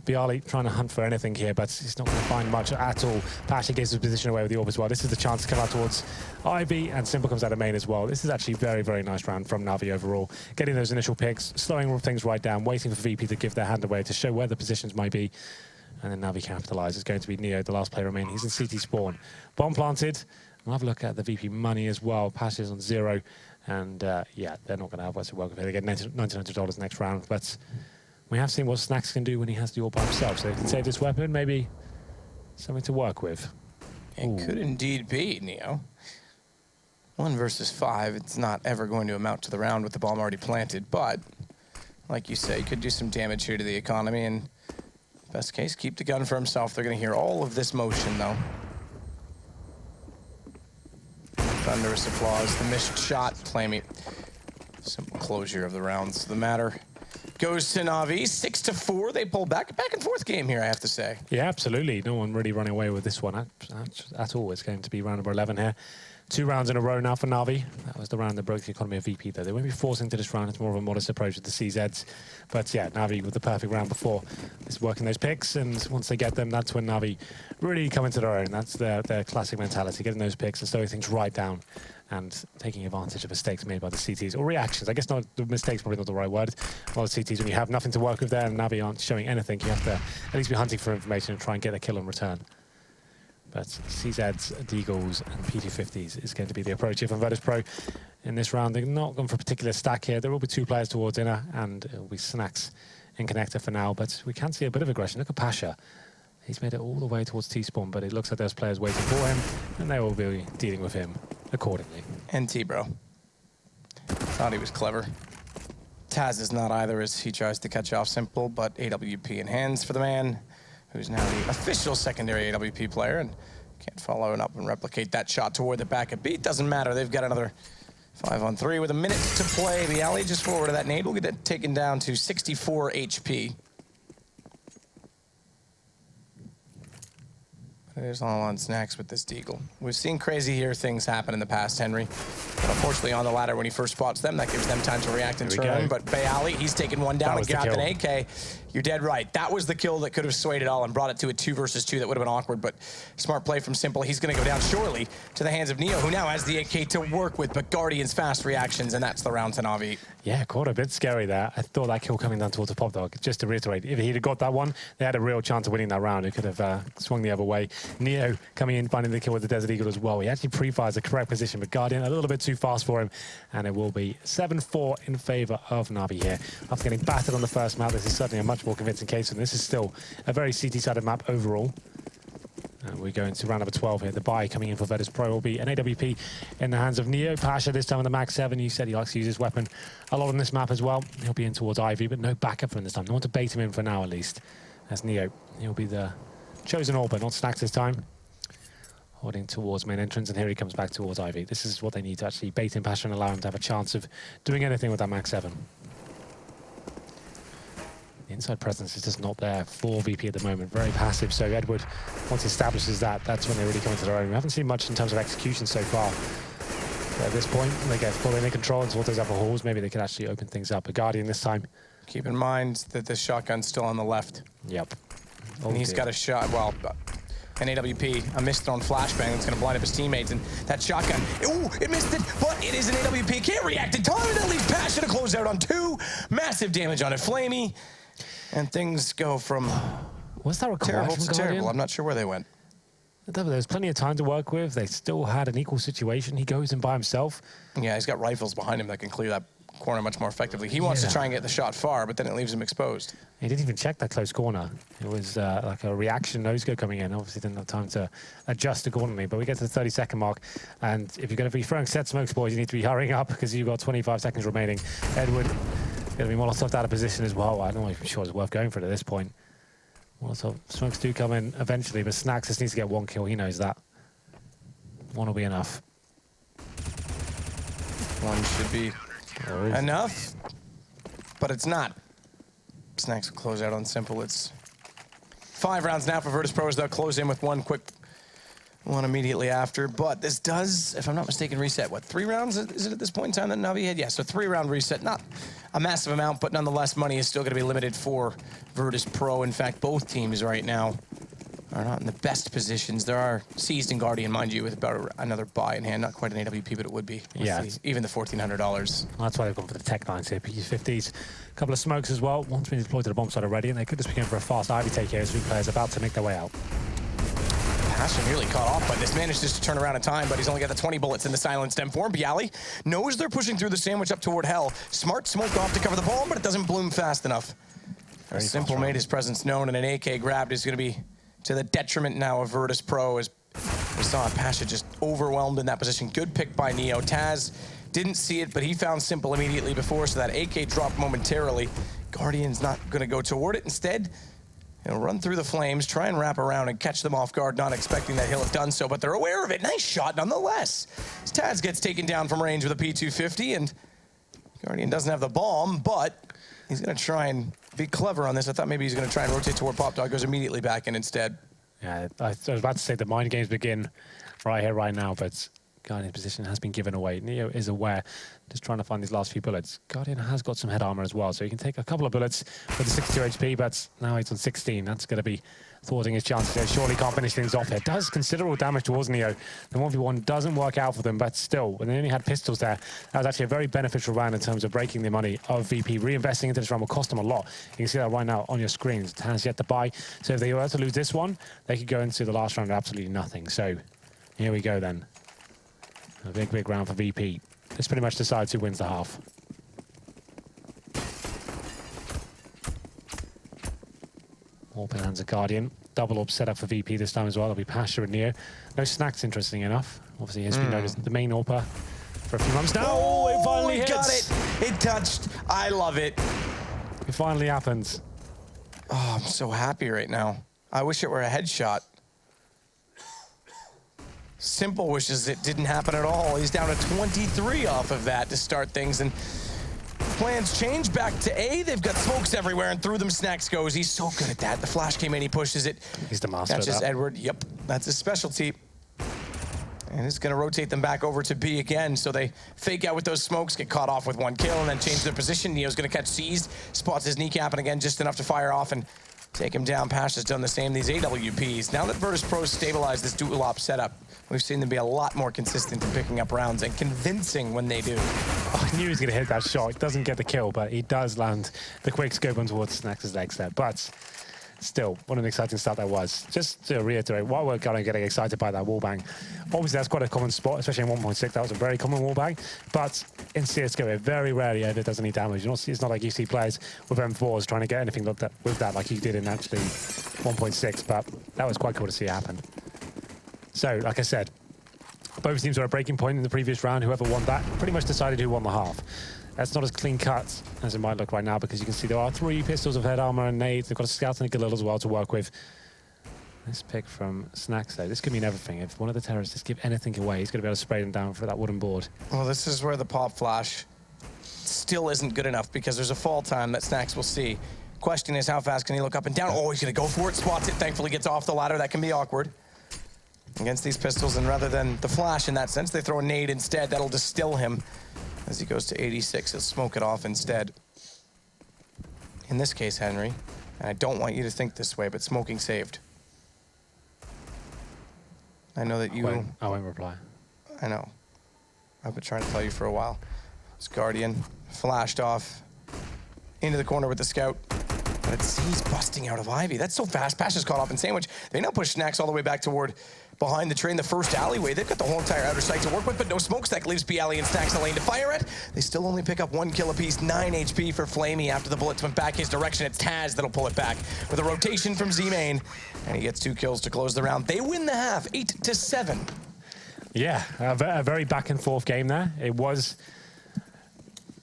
Bialy trying to hunt for anything here, but he's not going to find much at all. Pasha gives his position away with the orb as well. This is the chance to come out towards Ivy, and Simple comes out of main as well. This is actually a very, very nice round from NaVi overall. Getting those initial picks, slowing things right down, waiting for VP to give their hand away to show where the positions might be. And then NaVi capitalize. It's going to be Neo, the last player remaining. He's in CT spawn. Bomb planted. We'll have a look at the VP money as well. Pasha's on 0. And yeah, they're not going to have much to welcome here. They get $1,900 next round, but we have seen what Snacks can do when he has the orb by himself. So if he can save this weapon, maybe something to work with. It could indeed be, Neo. 1 versus 5. It's not ever going to amount to the round with the bomb already planted, but like you say, he could do some damage here to the economy, and best case, keep the gun for himself. They're going to hear all of this motion, though. Thunderous applause. The missed shot. Flamey. Simple closure of the rounds. The matter goes to NaVi. 6-4. They pull back and forth game here, I have to say. Yeah, absolutely. No one really running away with this one at all. It's going to be round number 11 here. 2 rounds in a row now for NaVi. That was the round that broke the economy of VP, though. They won't be forcing to this round. It's more of a modest approach with the CZs. But yeah, NaVi with the perfect round before is working those picks, and once they get them, that's when NaVi really come into their own. That's their classic mentality, getting those picks and slowing things right down and taking advantage of mistakes made by the CTs, or reactions. I guess not, the mistakes probably not the right word. A lot of CTs, when you have nothing to work with there and NaVi aren't showing anything, you have to at least be hunting for information and try and get a kill in return. But CZs, Deagles, and P250s is going to be the approach here from Virtus Pro in this round. They're not going for a particular stack here. There will be 2 players towards inner, and it will be Snacks in connector for now. But we can see a bit of aggression. Look at Pasha. He's made it all the way towards T-spawn, but it looks like there's players waiting for him, and they will be dealing with him accordingly. NT, bro. Thought he was clever. Taz is not either as he tries to catch off Simple, but AWP in hands for the man, who's now the official secondary AWP player, and can't follow it up and replicate that shot toward the back of B. Doesn't matter. They've got another 5-on-3 with a minute to play. Bialy just forward of that nade. We'll get it taken down to 64 HP. There's all on snacks with this Deagle. We've seen crazy here things happen in the past, Henry. But unfortunately, on the ladder, when he first spots them, that gives them time to react and turn. But Bayali, he's taken one down and grabbed an AK. You're dead right. That was the kill that could have swayed it all and brought it to a 2 versus 2. That would have been awkward, but smart play from Simple. He's going to go down surely to the hands of Neo, who now has the AK to work with, but Guardian's fast reactions, and that's the round to NaVi. Yeah, quite a bit scary there. I thought that kill coming down towards the Pop Dog. Just to reiterate, if he'd have got that one, they had a real chance of winning that round. It could have swung the other way. Neo coming in, finding the kill with the Desert Eagle as well. He actually pre-fires the correct position, but Guardian a little bit too fast for him, and it will be 7-4 in favor of NaVi here. After getting battered on the first map, this is certainly a much more convincing case, and this is still a very CT-sided map overall. And we're going to round number 12 here. The buy coming in for Virtus Pro will be an AWP in the hands of Neo. Pasha this time on the Max 7. You said he likes to use his weapon a lot on this map as well. He'll be in towards Ivy, but no backup for him this time. They want to bait him in for now at least. That's Neo. He'll be the chosen AWP, but not Snacks this time. Holding towards main entrance, and here he comes back towards Ivy. This is what they need to actually bait in Pasha and allow him to have a chance of doing anything with that Max 7. The inside presence is just not there for VP at the moment. Very passive. So Edward, once he establishes that, that's when they really come into their own. We haven't seen much in terms of execution so far. But at this point, they get fully in control and sort those upper halls. Maybe they could actually open things up. A Guardian this time. Keep in mind that the shotgun's still on the left. Yep. And he's got a shot, well, an AWP, a misthrown flashbang that's going to blind up his teammates, and that shotgun, ooh, it missed it, but it is an AWP. Can't react in time, and that leaves Passion to close out on 2. Massive damage on it. Flamey. And things go from was that terrible to terrible. I'm not sure where they went. There's plenty of time to work with. They still had an equal situation. He goes in by himself. Yeah, he's got rifles behind him that can clear that corner much more effectively. He wants to try and get the shot far, but then it leaves him exposed. He didn't even check that close corner. It was like a reaction no-scope coming in. Obviously didn't have time to adjust accordingly, but we get to the 30-second mark, and if you're going to be throwing set smokes, boys, you need to be hurrying up because you've got 25 seconds remaining. Edward going to be Molotov out of position as well. I'm not even sure it's worth going for it at this point. Molotov smokes do come in eventually, but Snacks just needs to get 1 kill. He knows that. 1 will be enough. 1 should be enough, but it's not. Snacks will close out on Simple. It's 5 rounds now for Virtus Pro as they'll close in with 1 quick one immediately after. But this does, if I'm not mistaken, reset, what, 3 rounds is it at this point in time that NaVi had? Yeah, so 3-round reset. Not a massive amount, but nonetheless, money is still going to be limited for Virtus Pro. In fact, both teams right now are not in the best positions. There are Seized and Guardian, mind you, with about another buy in hand. Not quite an AWP, but it would be. Yeah. Even the $1,400. Well, that's why they've gone for the Tech 9s here. P50s, a couple of smokes as well. One's been deployed to the bomb side already, and they could just be going for a fast Ivy take here as 3 players about to make their way out. Passion nearly caught off, but this manages to turn around in time, but he's only got the 20 bullets in the silent stem for him. Bialy knows they're pushing through the sandwich up toward Hell. Smart smoke off to cover the bomb, but it doesn't bloom fast enough. Simple made his presence known, and an AK grabbed is going to be to the detriment now of Virtus Pro, as we saw Pasha just overwhelmed in that position. Good pick by Neo. Taz didn't see it, but he found Simple immediately before, so that AK dropped momentarily. Guardian's not going to go toward it. Instead, he'll run through the flames, try and wrap around and catch them off guard, not expecting that he'll have done so, but they're aware of it. Nice shot nonetheless. As Taz gets taken down from range with a P250, and Guardian doesn't have the bomb, but he's going to try and be clever on this. I thought maybe he's going to try and rotate toward Pop Dog, goes immediately back in instead. Yeah, I was about to say the mind games begin right here, right now, but Guardian's position has been given away. Neo is aware, just trying to find these last few bullets. Guardian has got some head armor as well, so he can take a couple of bullets with the 62 HP, but now he's on 16. That's going to be thwarting his chances here. Surely can't finish things off here. Does considerable damage towards Neo. The 1v1 doesn't work out for them, but still, when they only had pistols there, that was actually a very beneficial round in terms of breaking the money of VP. Reinvesting into this round will cost them a lot. You can see that right now on your screens. Has yet to buy. So if they were to lose this one, they could go into the last round with absolutely nothing. So here we go then. A big, big round for VP. This pretty much decides who wins the half. Open hands of Guardian. Double up set up for VP this time as well. It'll be Pasha and Neo. No Snacks, interesting enough. Obviously, he's been known as the main AWPer for a few months now. Oh, it finally hits. Got it. It touched. I love it. It finally happens. Oh, I'm so happy right now. I wish it were a headshot. Simple wishes it didn't happen at all. He's down to 23 off of that to start things, and plans change back to A. They've got smokes everywhere, and through them Snacks goes. He's so good at that. The flash came in, he pushes it. He's the master of Catches that. Edward. Yep, that's his specialty. And it's going to rotate them back over to B again. So they fake out with those smokes, get caught off with one kill, and then change their position. Neo's going to catch Seized, spots his kneecap, and again, just enough to fire off and take him down. Pash has done the same. These AWPs. Now that Virtus Pro stabilized this dual op setup, we've seen them be a lot more consistent in picking up rounds and convincing when they do. Oh, I knew he was going to hit that shot. Doesn't get the kill, but he does land the quick scope on towards Snacks' legs there. But still, what an exciting start that was. Just to reiterate, while we're kind of getting excited by that wallbang, obviously that's quite a common spot, especially in 1.6. That was a very common wallbang. But in CSGO, it very rarely ever does any damage. It's not like you see players with M4s trying to get anything with that like you did in actually 1.6. But that was quite cool to see happen. So, like I said, both teams were at a breaking point in the previous round. Whoever won that pretty much decided who won the half. That's not as clean cut as it might look right now, because you can see there are 3 pistols of head armor and nades. They've got a scout and a Galil as well to work with. This pick from Snacks, though, this could mean everything. If one of the terrorists give anything away, he's going to be able to spray them down for that wooden board. Well, this is where the pop flash still isn't good enough, because there's a fall time that Snacks will see. Question is, how fast can he look up and down? Oh, he's going to go for it, spots it, thankfully gets off the ladder. That can be awkward against these pistols, and rather than the flash in that sense, they throw a nade instead. That'll distill him. As he goes to 86, he'll smoke it off instead. In this case, Henry, and I don't want you to think this way, but smoking saved. I know that you... I won't reply. I know. I've been trying to tell you for a while. This Guardian flashed off into the corner with the scout. But it's he's busting out of Ivy. That's so fast. Pash is caught off in Sandwich. They now push Snacks all the way back toward behind the train, the first alleyway. They've got the whole entire outer site to work with, but no smokestack leaves B alley and Snacks in the lane to fire at. They still only pick up 1 kill apiece, 9 HP for Flamey after the bullets went back his direction. It's Taz that'll pull it back with a rotation from Z-Main, and he gets 2 kills to close the round. They win the half, 8-7. Yeah, a very back and forth game there. It was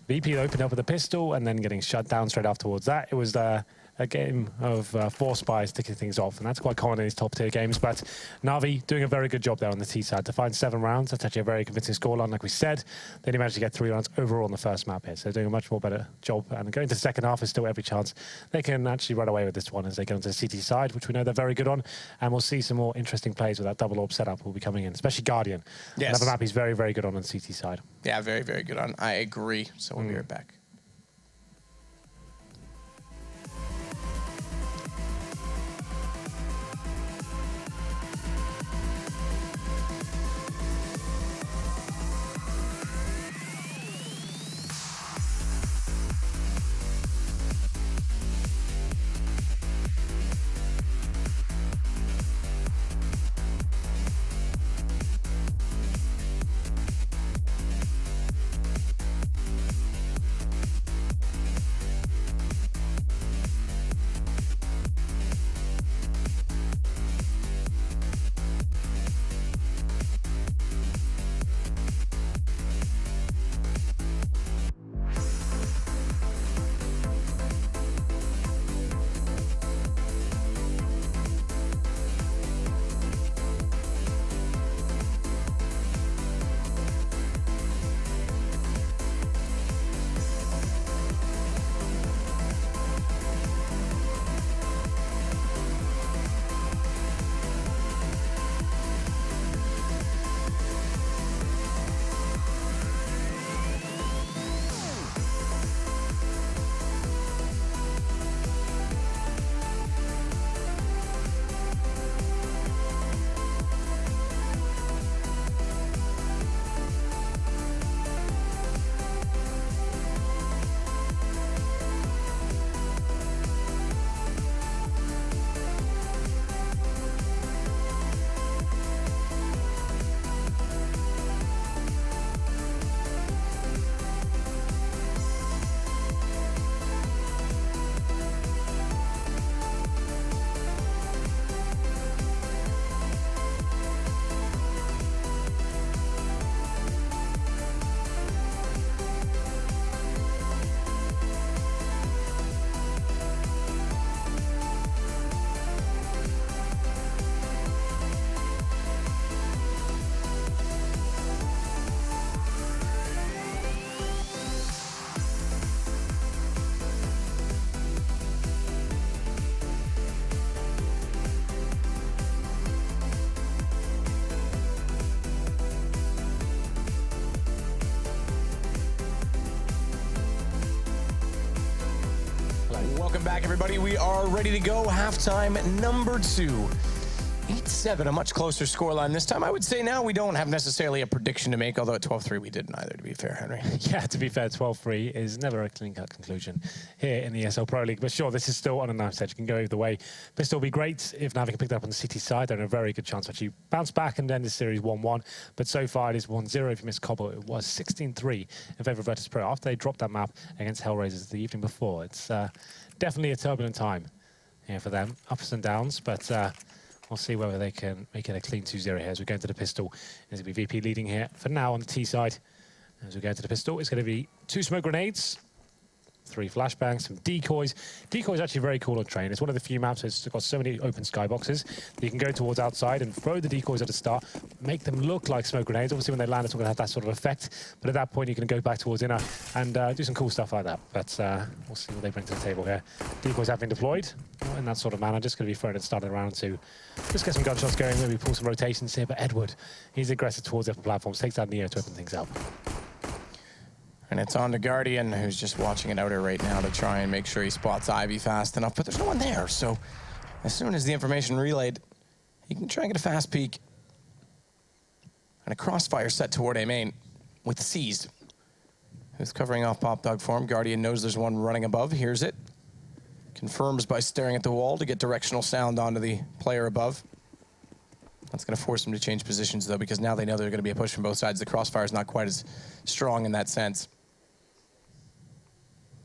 VP opened up with a pistol and then getting shut down straight afterwards that. It was a game of 4 spies ticking things off, and that's quite common in these top tier games. But NaVi doing a very good job there on the T side to find 7 rounds. That's actually a very convincing scoreline, like we said. They managed to get 3 rounds overall on the first map here, so they're doing a much more better job. And going to the second half is still every chance they can actually run away with this one as they go into the CT side, which we know they're very good on. And we'll see some more interesting plays with that double orb setup will be coming in, especially Guardian. Yes. Another map he's very, very good on the CT side. Yeah, very, very good on. I agree. So we'll be right back. Welcome back, everybody. We are ready to go. Halftime number 2. 8-7, a much closer scoreline this time. I would say now we don't have necessarily a prediction to make, although at 12-3 we didn't either, to be fair, Henry. Yeah, to be fair, 12-3 is never a clean-cut conclusion here in the ESL Pro League. But sure, this is still on a knife edge. It can go either way. Pistol will be great if NaVi can pick that up on the City side. They're in a very good chance to actually bounce back and end this series 1-1. But so far, it is 1-0 if you miss Cobble. It was 16-3 in favour of Virtus Pro after they dropped that map against Hellraisers the evening before. It's definitely a turbulent time here for them. Ups and downs, but... we'll see whether they can make it a clean 2-0 here as we go into the pistol. It's going to be VP leading here for now on the T side. As we go into the pistol, it's going to be 2 smoke grenades, 3 flashbangs, some decoys. Decoys actually very cool on train. It's one of the few maps that's got so many open skyboxes that you can go towards outside and throw the decoys at the start, make them look like smoke grenades. Obviously, when they land, it's not going to have that sort of effect. But at that point, you can go back towards inner and do some cool stuff like that. But we'll see what they bring to the table here. Decoys have been deployed in that sort of manner. Just going to be thrown at the start of the round to just get some gunshots going, maybe pull some rotations here. But Edward, he's aggressive towards the upper platforms, takes out Neo to open things up. And it's on to Guardian, who's just watching an outer right now to try and make sure he spots Ivy fast enough. But there's no one there, so as soon as the information relayed, he can try and get a fast peek. And a crossfire set toward A main with Seized, who's covering off Pop Dog for him. Guardian knows there's one running above, hears it. Confirms by staring at the wall to get directional sound onto the player above. That's going to force them to change positions, though, because now they know there's going to be a push from both sides. The crossfire is not quite as strong in that sense.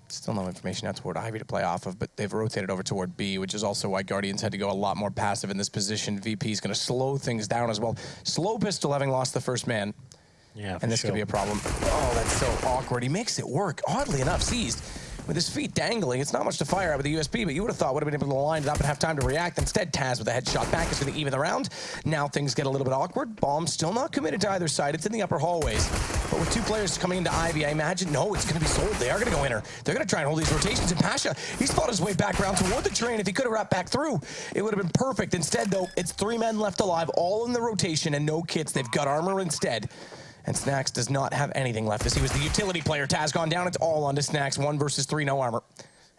Still no information out toward Ivy to play off of, but they've rotated over toward B, which is also why Guardians had to go a lot more passive in this position. VP is going to slow things down as well. Slow pistol having lost the first man. Yeah, and this could be a problem. Oh, that's so awkward. He makes it work. Oddly enough, Seized. With his feet dangling, it's not much to fire at with the USP, but you would have thought would have been able to line it up and have time to react. Instead, Taz with a headshot back is going to even the round. Now things get a little bit awkward. Bomb still not committed to either side. It's in the upper hallways. But with 2 players coming into Ivy, I imagine, no, it's going to be sold. They are going to go inner. They're going to try and hold these rotations. And Pasha, he's fought his way back around toward the train. If he could have wrapped back through, it would have been perfect. Instead, though, it's 3 men left alive, all in the rotation and no kits. They've got armor instead. And Snacks does not have anything left. As he was the utility player, Taz gone down. It's all onto Snacks. 1 versus 3, no armor.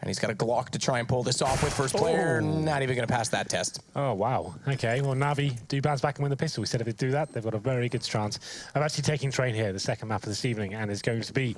And he's got a Glock to try and pull this off with first player. Not even going to pass that test. Oh, wow. Okay, well, NaVi do bounce back and win the pistol. We said if they do that, they've got a very good chance of actually taking train here, the second map of this evening, and is going to be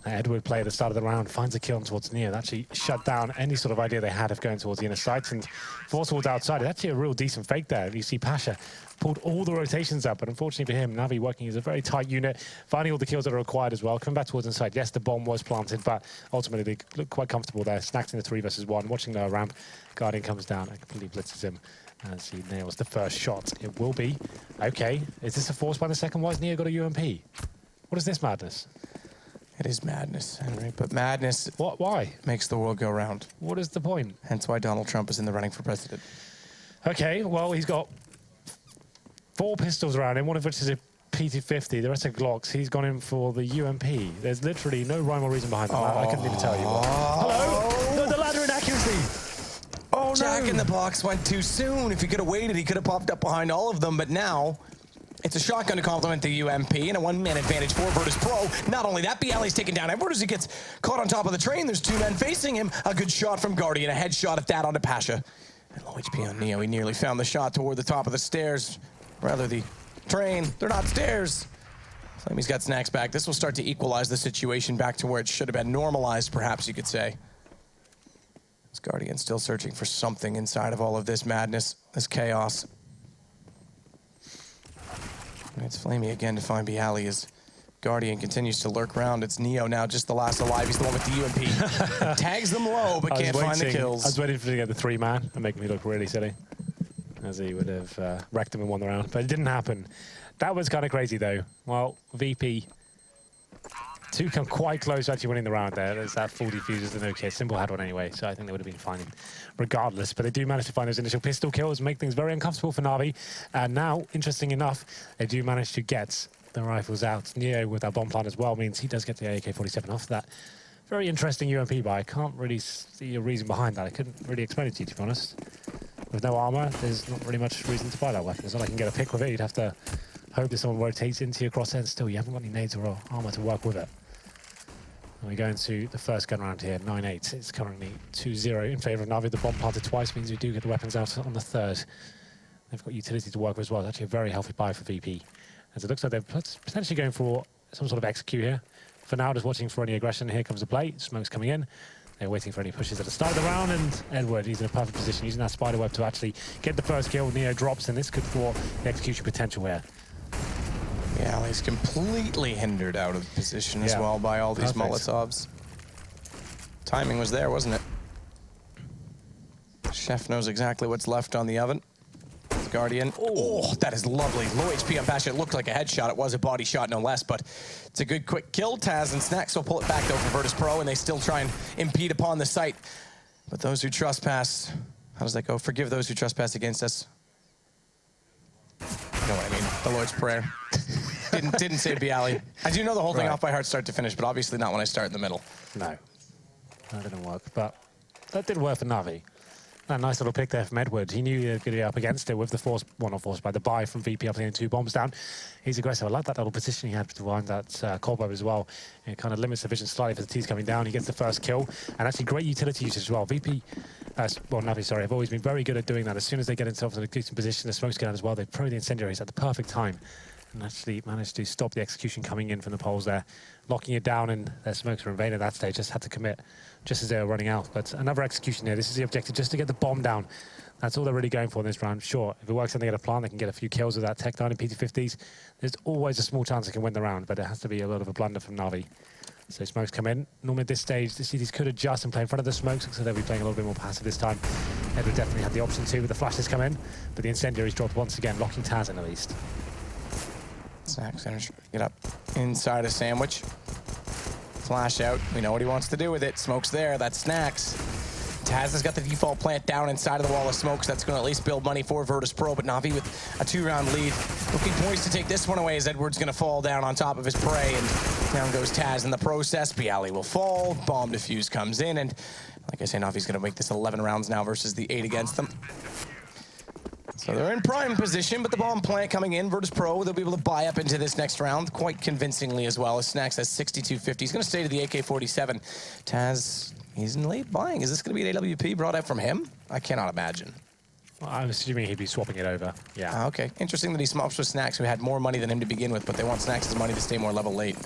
Edward play at the start of the round, finds a kill towards Neo. That actually shut down any sort of idea they had of going towards the inner sights and force towards outside. It's actually a real decent fake there. You see Pasha pulled all the rotations up, but unfortunately for him, NaVi working as a very tight unit, finding all the kills that are required as well. Coming back towards inside, yes, the bomb was planted, but ultimately they look quite comfortable there. Snacked in the 3 versus 1, watching the ramp. Guardian comes down and completely blitzes him as he nails the first shot. It will be. Okay, is this a force by the second? Why has Neo got a UMP? What is this madness? It is madness, Henry, but madness What? Why? makes the world go round. What is the point? Hence why Donald Trump is in the running for president. Okay, well, he's got 4 pistols around him, one of which is a PT-50, the rest are Glocks. He's gone in for the UMP. There's literally no rhyme or reason behind that. I couldn't even tell you what. Hello? The ladder inaccuracy. Oh, no. Jack in the box went too soon. If he could have waited, he could have popped up behind all of them, but now it's a shotgun to complement the UMP and a 1-man advantage for Virtus Pro. Not only that, BLA's taken down Edward as he gets caught on top of the train. There's 2 men facing him. A good shot from Guardian, a headshot at that onto Pasha. And low HP on Neo. He nearly found the shot toward the top of the stairs. Rather, the train. They're not stairs. Flamey's got Snacks back. This will start to equalize the situation back to where it should have been normalized, perhaps you could say. This Guardian still searching for something inside of all of this madness, this chaos. And it's Flamey again to find Bialy as Guardian continues to lurk around. It's Neo now, just the last alive. He's the one with the UMP. Tags them low, but can't find the kills. I was waiting for him to get the 3-man and make me look really silly, as he would have wrecked him in 1 round. But it didn't happen. That was kind of crazy, though. Well, VP 2 come quite close to actually winning the round there. There's that full defusers, the no kit. Simple had one anyway, so I think they would have been fine regardless. But they do manage to find those initial pistol kills, make things very uncomfortable for NaVi. And now, interesting enough, they do manage to get the rifles out. Neo with that bomb plant as well means he does get the AK-47 off that. Very interesting UMP buy. I can't really see a reason behind that. I couldn't really explain it to you, to be honest. With no armor, there's not really much reason to buy that weapon. It's not like you can get a pick with it. You'd have to hope that someone rotates into your crosshair, and still you haven't got any nades or armor to work with it. And we go into the first gun round here, 9-8. It's currently 2-0 in favour of NaVi. The bomb planted twice means we do get the weapons out on the third. They've got utility to work with as well. It's actually a very healthy buy for VP. As it looks like they're potentially going for some sort of execute here. For now, just watching for any aggression. Here comes the play. Smoke's coming in. They're waiting for any pushes at the start of the round, and Edward, he's in a perfect position, using that spider web to actually get the first kill. Neo drops, and this could thwart the execution potential here. Yeah, he's completely hindered out of position as well by all these Molotovs. Timing was there, wasn't it? Chef knows exactly what's left on the oven. Guardian. Oh, that is lovely. Low HP on Pasha. It looked like a headshot. It was a body shot, no less, but it's a good quick kill. Taz and Snacks will pull it back, though, for Virtus Pro, and they still try and impede upon the site. But those who trespass, how does that go? Forgive those who trespass against us. You know what I mean. The Lord's Prayer. didn't say Bialy. I do know the whole thing off by heart, start to finish, but obviously not when I start in the middle. No, that didn't work, but that did work for NaVi. A nice little pick there from Edward. He knew he was going to be up against it with the force, well, not force, by the buy from VP up getting 2 bombs down. He's aggressive. I like that little position he had to wind that cobweb as well. It kind of limits the vision slightly for the T's coming down. He gets the first kill, and actually great utility usage as well. VP, well, NaVi, sorry, have always been very good at doing that. As soon as they get themselves in a decent position, the smokes get out as well. They throw the incendiaries at the perfect time and actually managed to stop the execution coming in from the poles there, locking it down, and their smokes were in vain at that stage. Just had to commit just as they were running out. But another execution here. This is the objective, just to get the bomb down. That's all they're really going for in this round. Sure, if it works and they get a plan, they can get a few kills with that Tech 9 and PT50s. There's always a small chance they can win the round, but it has to be a lot of a blunder from NaVi. So smokes come in. Normally at this stage, the CTs could adjust and play in front of the smokes, so they'll be playing a little bit more passive this time. Edward definitely had the option to with the flashes come in, but the incendiaries dropped once again, locking Taz in at least. Snacks gonna get up inside a sandwich. Flash out. We know what he wants to do with it. Smoke's there. That's Snacks. Taz has got the default plant down inside of the wall of smokes. That's going to at least build money for Virtus Pro, but NaVi with a 2-round lead. Looking poised to take this one away as Edward's going to fall down on top of his prey, and down goes Taz in the process. Bialy will fall. Bomb defuse comes in, and like I say, NaVi's going to make this 11 rounds now versus the 8 against them. So they're in prime position, but the bomb plant coming in. Virtus Pro, they'll be able to buy up into this next round quite convincingly as well, as Snacks has 6250. He's going to stay to the AK-47. Taz, he's in late buying. Is this going to be an AWP brought out from him? I cannot imagine. Well, I'm assuming he'd be swapping it over. Yeah. Okay. Interesting that he swaps with Snacks, who had more money than him to begin with, but they want Snacks' money to stay more level late.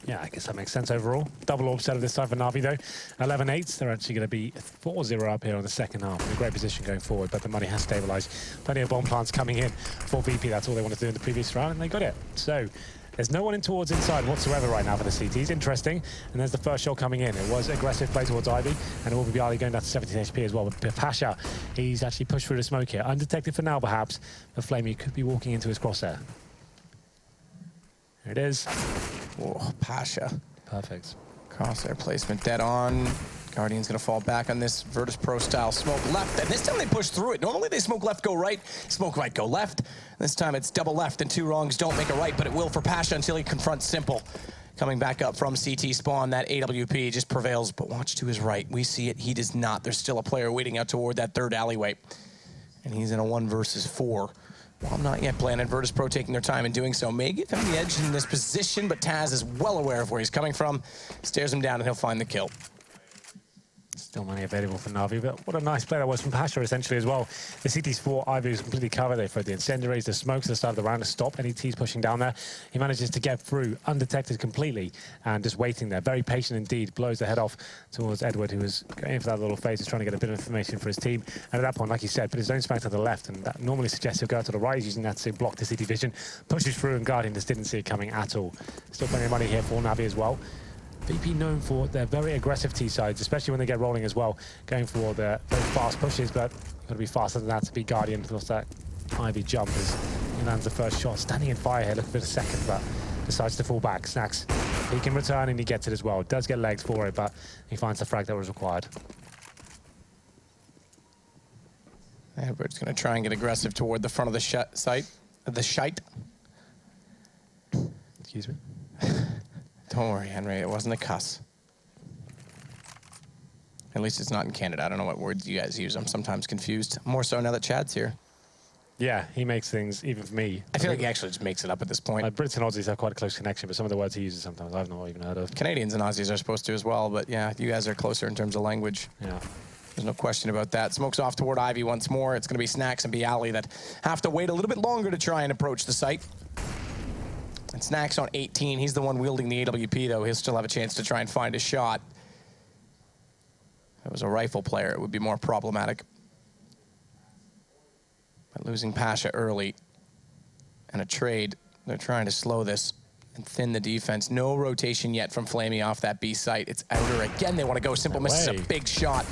Yeah, I guess that makes sense overall. Double orb setup this time for NaVi, though. 11-8. They're actually going to be 4-0 up here on the second half. In a great position going forward, but the money has stabilized. Plenty of bomb plants coming in for VP. That's all they wanted to do in the previous round, and they got it. So there's no one in towards inside whatsoever right now for the CTs. Interesting. And there's the first shot coming in. It was aggressive play towards Ivy, and it will be Bialy going down to 17 HP as well. But Pasha, he's actually pushed through the smoke here. Undetected for now, perhaps, but Flamey could be walking into his crosshair. There it is. Oh, Pasha. Perfect. Crosshair placement dead on. Guardian's going to fall back on this Virtus Pro style smoke left. And this time they push through it. Normally they smoke left, go right. Smoke right, go left. This time it's double left and 2 wrongs don't make a right, but it will for Pasha until he confronts Simple. Coming back up from CT spawn, that AWP just prevails, but watch to his right. We see it, he does not. There's still a player waiting out toward that third alleyway. And he's in a 1 versus 4. Well, not yet planted. Virtus Pro taking their time in doing so. May give him the edge in this position, but Taz is well aware of where he's coming from. Stares him down, and he'll find the kill. Still money available for NaVi, but what a nice play that was from Pasha, essentially, as well. The CT's 4, Ivy was completely covered. They threw the incendiaries, the smokes at the start of the round to stop any T's pushing down there. He manages to get through, undetected completely, and just waiting there. Very patient indeed. Blows the head off towards Edward, who was going for that little phase. He's trying to get a bit of information for his team. And at that point, like you said, put his own smack to the left, and that normally suggests he'll go out to the right. He's using that to block the CT vision. Pushes through, and Guardian just didn't see it coming at all. Still plenty of money here for NaVi as well. VP known for their very aggressive T-sides, especially when they get rolling as well, going for their very fast pushes, but you've got to be faster than that to beat Guardian. Lost that Ivy jump as he lands the first shot. Standing in fire here, looking for the second, but decides to fall back. Snacks, he can return and he gets it as well. Does get legs for it, but he finds the frag that was required. Edward's going to try and get aggressive toward the front of the site. Excuse me. Don't worry, Henry, it wasn't a cuss. At least it's not in Canada. I don't know what words you guys use. I'm sometimes confused. More so now that Chad's here. Yeah, he makes things, even for me. I feel like he actually just makes it up at this point. Brits and Aussies have quite a close connection, but some of the words he uses sometimes I've not even heard of. Canadians and Aussies are supposed to as well, but yeah, you guys are closer in terms of language. Yeah. There's no question about that. Smokes off toward Ivy once more. It's going to be Snacks and Bialy that have to wait a little bit longer to try and approach the site. And Snacks on 18. He's the one wielding the AWP, though. He'll still have a chance to try and find a shot. If it was a rifle player, it would be more problematic. But losing Pasha early and a trade, they're trying to slow this and thin the defense. No rotation yet from Flamey off that B site. It's outer again. They want to go. Simple misses a big shot.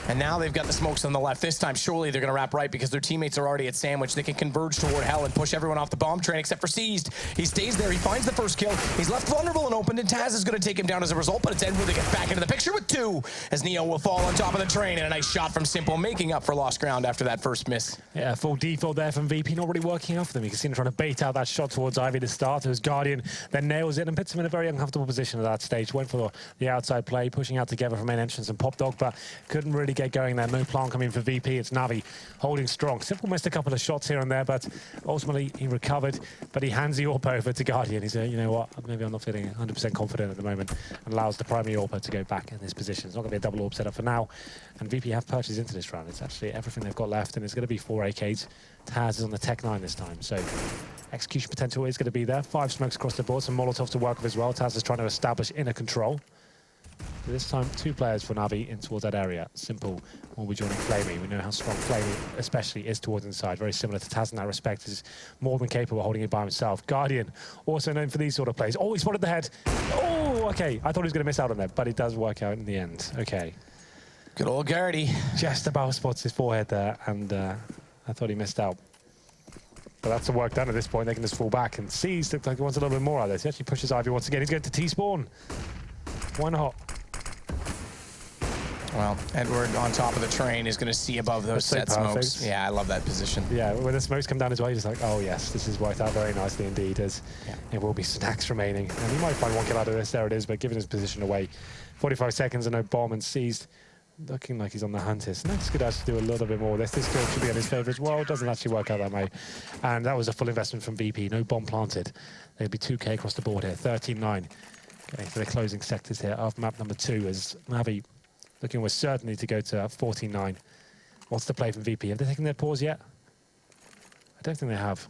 And now they've got the smokes on the left. This time, surely they're going to wrap right because their teammates are already at sandwich. They can converge toward Hell and push everyone off the bomb train except for Seized. He stays there. He finds the first kill. He's left vulnerable and open, and Taz is going to take him down as a result, but it's Edward that gets back into the picture with 2 as Neo will fall on top of the train, and a nice shot from Simple, making up for lost ground after that first miss. Yeah, full default there from VP, not really working out for them. You can see him trying to bait out that shot towards Ivy to start. It was Guardian, then nails it and puts him in a very uncomfortable position at that stage. Went for the outside play, pushing out together from main entrance and Pop Dog, but couldn't really get going there. No plan coming for VP. It's NaVi holding strong. Simple missed a couple of shots here and there, but ultimately he recovered. But he hands the AWP over to Guardian. He said, you know what, maybe I'm not feeling 100% confident at the moment, and allows the primary AWP to go back in this position. It's not going to be a double AWP setup for now. And VP have purchased into this round. It's actually everything they've got left, and it's going to be 4 AKs. Taz is on the Tech 9 this time, so execution potential is going to be there. 5 smokes across the board, some Molotovs to work with as well. Taz is trying to establish inner control. This time, 2 players for NaVi in towards that area. Simple will be joining Flamey. We know how strong Flamey especially is towards inside. Very similar to Taz in that respect. Is more than capable of holding it by himself. Guardian, also known for these sort of plays. Oh, he spotted the head. Oh, okay. I thought he was going to miss out on that, but it does work out in the end. Okay. Good old Guardy. Just about spots his forehead there, and I thought he missed out. But that's the work done at this point. They can just fall back. And Seized looks like he wants a little bit more out of this. He actually pushes Ivy once again. He's going to T-spawn. Why not? Well, Edward on top of the train is going to see above those set smokes. Yeah, I love that position. Yeah, when the smokes come down his way, he's just like, oh yes, this is worked out very nicely indeed, as it will be Snacks remaining. And he might find 1 kill out of this, there it is, but given his position away, 45 seconds and no bomb, and Seized, looking like he's on the hunt here. Snacks could actually do a little bit more. This kill should be on his favor as well. It doesn't actually work out that way. And that was a full investment from VP, no bomb planted. There'd be 2K across the board here, 13-9. Getting to the closing sectors here of map number 2 as NaVi looking with certainty to go to 14-9. What's the play from VP? Have they taken their pause yet? I don't think they have.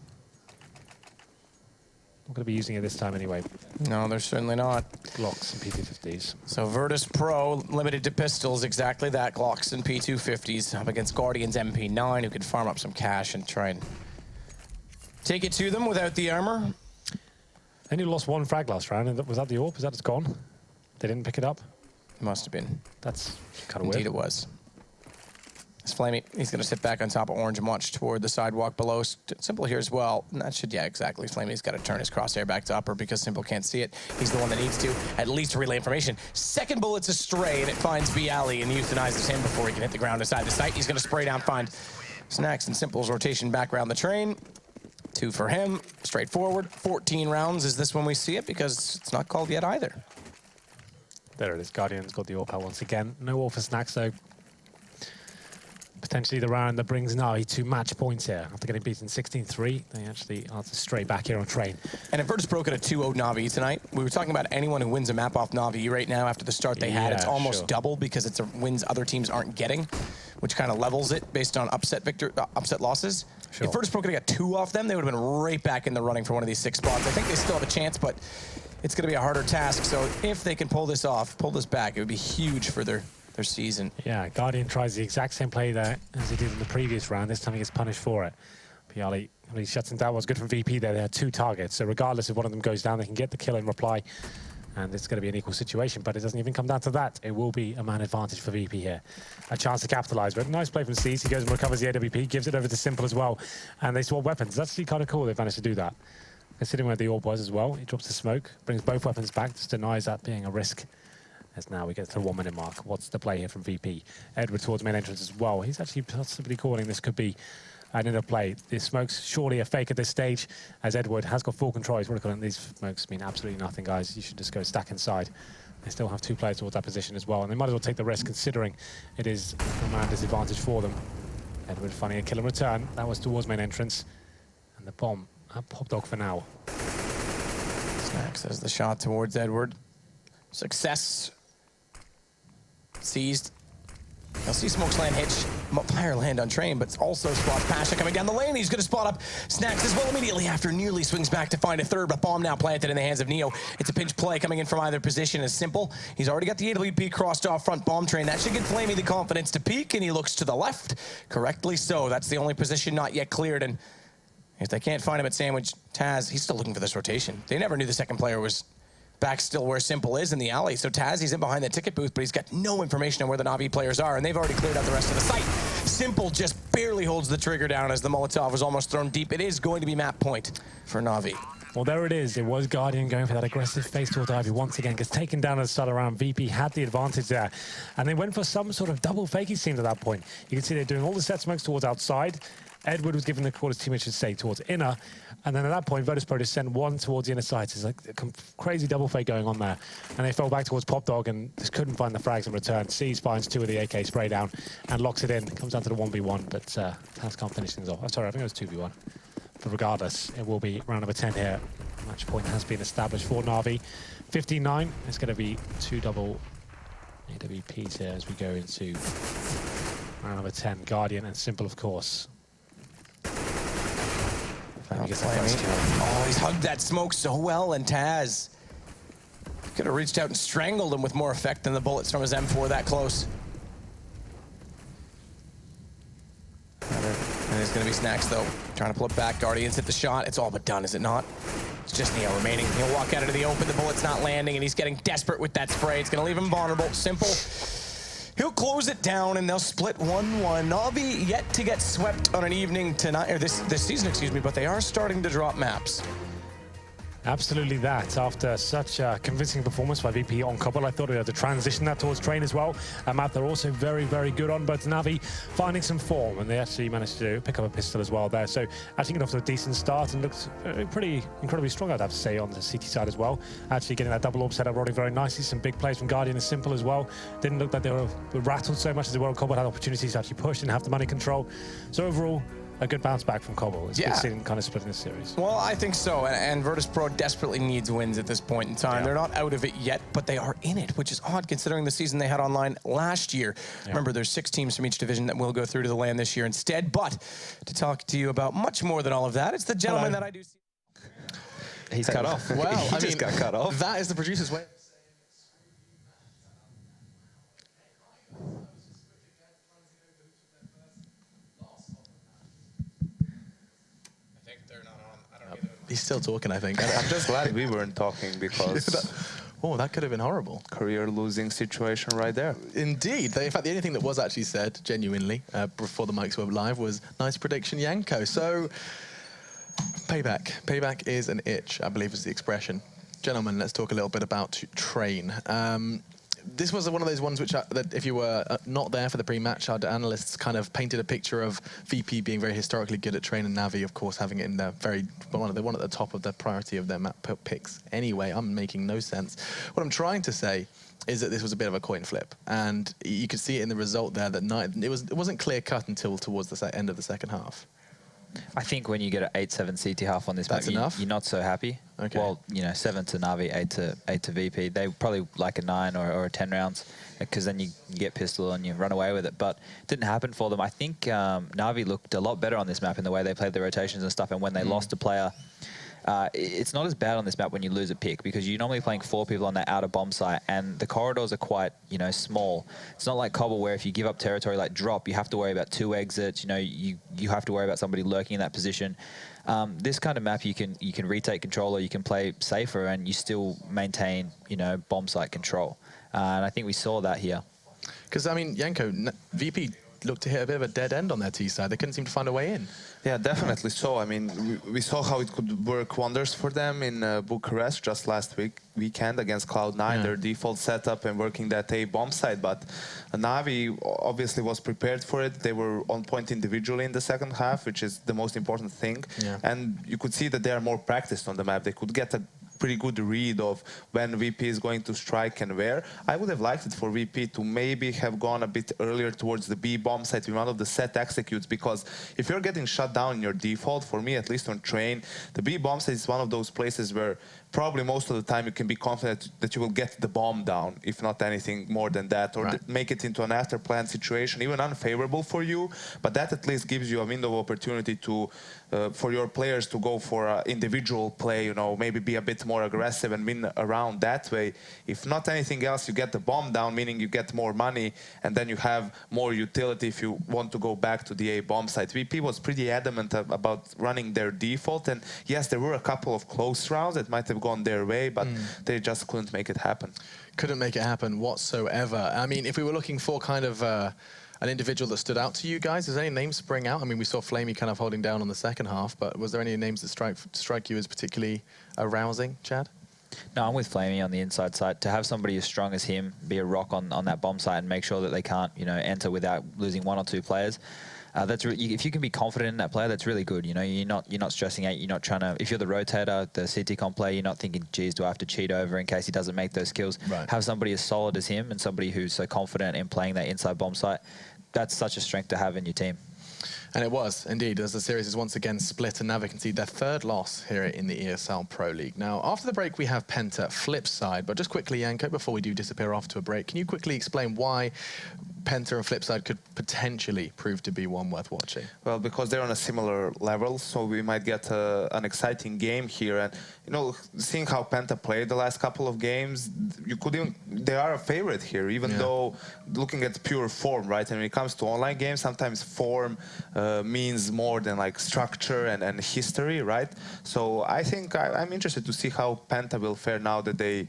Not going to be using it this time anyway. No, they're certainly not. Glocks and P250s. So Virtus Pro, limited to pistols, exactly that. Glocks and P250s up against Guardian's MP9, who could farm up some cash and try and take it to them without the armor. They only lost 1 frag last round, and was that the AWP? Is that it's gone? They didn't pick it up? Must have been. That's kind of weird. Indeed it was. It's Flamey. He's going to sit back on top of Orange and watch toward the sidewalk below. Simple here as well. And that should, yeah, exactly. Flamey's got to turn his crosshair back to upper because Simple can't see it. He's the one that needs to at least relay information. Second bullet's a stray, and it finds Bialy and euthanizes him before he can hit the ground inside the site. He's going to spray down, find Snacks, and Simple's rotation back around the train. 2 for him. Straightforward. 14 rounds is this when we see it because it's not called yet either. There it is. Guardian's got the AWP out once again. No AWP for Snacks, though. Potentially the round that brings NaVi to match points here. After getting beaten 16-3, they actually are to stray back here on train. And if Virtus Pro could have 2-0'd NaVi tonight, we were talking about anyone who wins a map off NaVi right now after the start they had. It's almost double because it's a wins other teams aren't getting, which kind of levels it based on upset losses. Sure. If Virtus Pro could have got 2 off them, they would have been right back in the running for one of these 6 spots. I think they still have a chance, but it's going to be a harder task. So if they can pull this off, pull this back, it would be huge for their season. Yeah, Guardian tries the exact same play there as he did in the previous round. This time he gets punished for it. Bialy shuts him down. Was good from VP there. They had 2 targets. So regardless if one of them goes down, they can get the kill in reply. And it's going to be an equal situation, but it doesn't even come down to that. It will be a man advantage for VP here. A chance to capitalize, but nice play from Seized. He goes and recovers the AWP, gives it over to Simple as well. And they swap weapons. That's actually kind of cool. They've managed to do that. They're sitting where the AWP was as well. He drops the smoke, brings both weapons back, just denies that being a risk. As now we get to the 1 minute mark. What's the play here from VP? Edward towards main entrance as well. He's actually possibly calling this could be an inner play. This smoke's surely a fake at this stage, as Edward has got full control. He's really calling these smokes mean absolutely nothing, guys. You should just go stack inside. They still have 2 players towards that position as well, and they might as well take the risk considering it is a man disadvantage for them. Edward finding a kill in return. That was towards main entrance. And the bomb at Pop Dog for now. Snacks as the shot towards Edward. Success. Seized. You'll see Smokes land hitch, fire land on Train, but also spots Pasha coming down the lane. He's going to spot up Snacks as well immediately after. Nearly swings back to find a third, but bomb now planted in the hands of Neo. It's a pinch play coming in from either position as Simple. He's already got the AWP crossed off front bomb Train. That should give Flamey the confidence to peek, and he looks to the left. Correctly so. That's the only position not yet cleared, and if they can't find him at Sandwich, Taz, he's still looking for this rotation. They never knew the second player was back still where Simple is in the alley. So Taz, he's in behind the ticket booth, but he's got no information on where the NaVi players are, and they've already cleared out the rest of the site. Simple just barely holds the trigger down as the Molotov was almost thrown deep. It is going to be map point for NaVi. Well, there it is. It was Guardian going for that aggressive face towards Ivy once again. Gets taken down at the start around. VP had the advantage there. And they went for some sort of double fake, it seemed, at that point. You can see they're doing all the set smokes towards outside. Edward was given the call, his teammate should say, towards inner. And then at that point, Virtus Pro just sent one towards the inner side. So it's like a crazy double fake going on there. And they fell back towards Pop Dog and just couldn't find the frags in return. Sees finds two of the AK spray down and locks it in. Comes down to the 1v1, but Taz can't finish things off. Oh, sorry, I think it was 2v1. But regardless, it will be round number 10 here. Match point has been established for NaVi. 15-9. It's going to be two double AWPs here as we go into round number 10. Guardian and Simple, of course. Oh, he's hugged that smoke so well, and Taz could have reached out and strangled him with more effect than the bullets from his M4 that close. And it's going to be Snacks, though. Trying to pull it back. Guardians hit the shot. It's all but done, is it not? It's just Neo remaining. He'll walk out into the open. The bullet's not landing, and he's getting desperate with that spray. It's going to leave him vulnerable. Simple. He'll close it down, and they'll split 1-1. NaVi yet to get swept on an evening tonight, or this season, excuse me, but they are starting to drop maps. Absolutely that. After such a convincing performance by VP on couple, I thought we had to transition that towards Train as well. A map they're also very, very good on, but NaVi finding some form, and they actually managed to pick up a pistol as well there. So actually getting off to a decent start and looked pretty incredibly strong, I'd have to say, on the CT side as well. Actually getting that double orb setup rolling very nicely. Some big plays from Guardian and Simple as well. Didn't look like they were rattled so much as they were on Cobble, had opportunities to actually push and have the money control. So overall, a good bounce back from Cobble. It's good seeing kind of splitting the series. Well, I think so, and Virtus Pro desperately needs wins at this point in time. They're not out of it yet, but they are in it, which is odd considering the season they had online last year. Remember, there's 6 teams from each division that will go through to the LAN this year instead. But to talk to you about much more than all of that, it's the gentleman that I do see. He's cut off. Well, he just got cut off. That is the producer's way. He's still talking, I think. I'm just glad we weren't talking because Oh, that could have been horrible. Career-losing situation right there. Indeed. In fact, the only thing that was actually said, genuinely, before the mics were live was, nice prediction, Yanko. So, payback. Payback is an itch, I believe is the expression. Gentlemen, let's talk a little bit about Train. This was one of those ones which, that if you were not there for the pre-match, our analysts kind of painted a picture of VP being very historically good at Train, and NaVi, of course, having it in their one at the top of the priority of their map picks. Anyway, I'm making no sense. What I'm trying to say is that this was a bit of a coin flip, and you could see it in the result there that it wasn't clear cut until towards the end of the second half. I think when you get an 8-7 CT half on this map, you're not so happy. Okay. Well, 7 to NaVi, 8 to VP. They probably like a 9 or a 10 rounds, because then you get pistol and you run away with it. But it didn't happen for them. I think NaVi looked a lot better on this map in the way they played their rotations and stuff. And when they lost a player, it's not as bad on this map when you lose a pick, because you're normally playing 4 people on that outer bomb site, and the corridors are quite, small. It's not like Cobble, where if you give up territory like drop, you have to worry about 2 exits. You have to worry about somebody lurking in that position. This kind of map, you can retake control, or you can play safer, and you still maintain, bomb site control. And I think we saw that here. Because I mean, Yanko, VP looked to hit a bit of a dead end on their T side. They couldn't seem to find a way in. Yeah, definitely so. I mean, we saw how it could work wonders for them in Bucharest just last weekend against Cloud9, their default setup and working that A bomb site. But NaVi obviously was prepared for it. They were on point individually in the second half, which is the most important thing. Yeah. And you could see that they are more practiced on the map. They could get a pretty good read of when VP is going to strike and where. I would have liked it for VP to maybe have gone a bit earlier towards the B bomb site with one of the set executes, because if you're getting shut down in your default, for me at least on train, the B bomb site is one of those places where probably most of the time you can be confident that you will get the bomb down, if not anything more than that, or make it into an after plan situation, even unfavorable for you, but that at least gives you a window of opportunity to for your players to go for an individual play, you know, maybe be a bit more aggressive and win around that way. If not anything else, you get the bomb down, meaning you get more money, and then you have more utility if you want to go back to the A bomb site. VP was pretty adamant about running their default, and yes, there were a couple of close rounds that might have gone their way, but they just couldn't make it happen. Couldn't make it happen whatsoever. I mean, if we were looking for kind of an individual that stood out to you guys, does any names spring out? I mean, we saw Flamey kind of holding down on the second half, but was there any names that strike you as particularly arousing, Chad? No, I'm with Flamey on the inside side. To have somebody as strong as him be a rock on that bomb site and make sure that they can't, you know, enter without losing one or two players. That's if you can be confident in that player, that's really good. You know, you're not stressing out. You're not trying to. If you're the rotator, the CT comp player, you're not thinking, "Geez, do I have to cheat over in case he doesn't make those kills?" Right. Have somebody as solid as him and somebody who's so confident in playing that inside bomb site. That's such a strength to have in your team. And it was, indeed, as the series is once again split, and NaVi concede their third loss here in the ESL Pro League. Now, after the break, we have Penta flip side, but just quickly, Yanko, before we do disappear off to a break, can you quickly explain why Penta and Flipside could potentially prove to be one worth watching? Well, because they're on a similar level, so we might get an exciting game here. And, you know, seeing how Penta played the last couple of games, you could even, they are a favorite here, even though looking at pure form, right? And when it comes to online games, sometimes form means more than like structure and history, right? So I think I'm interested to see how Penta will fare now that they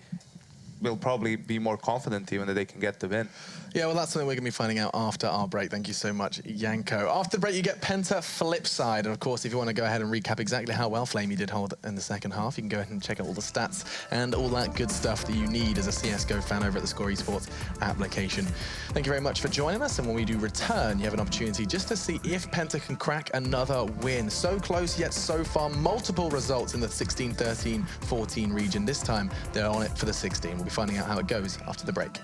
will probably be more confident even that they can get the win. Yeah, well, that's something we're going to be finding out after our break. Thank you so much, Yanko. After the break, you get Penta Flipside. And, of course, if you want to go ahead and recap exactly how well Flamey did hold in the second half, you can go ahead and check out all the stats and all that good stuff that you need as a CSGO fan over at the Score Esports application. Thank you very much for joining us. And when we do return, you have an opportunity just to see if Penta can crack another win. So close, yet so far, multiple results in the 16, 13, 14 region. This time, they're on it for the 16. We'll be finding out how it goes after the break.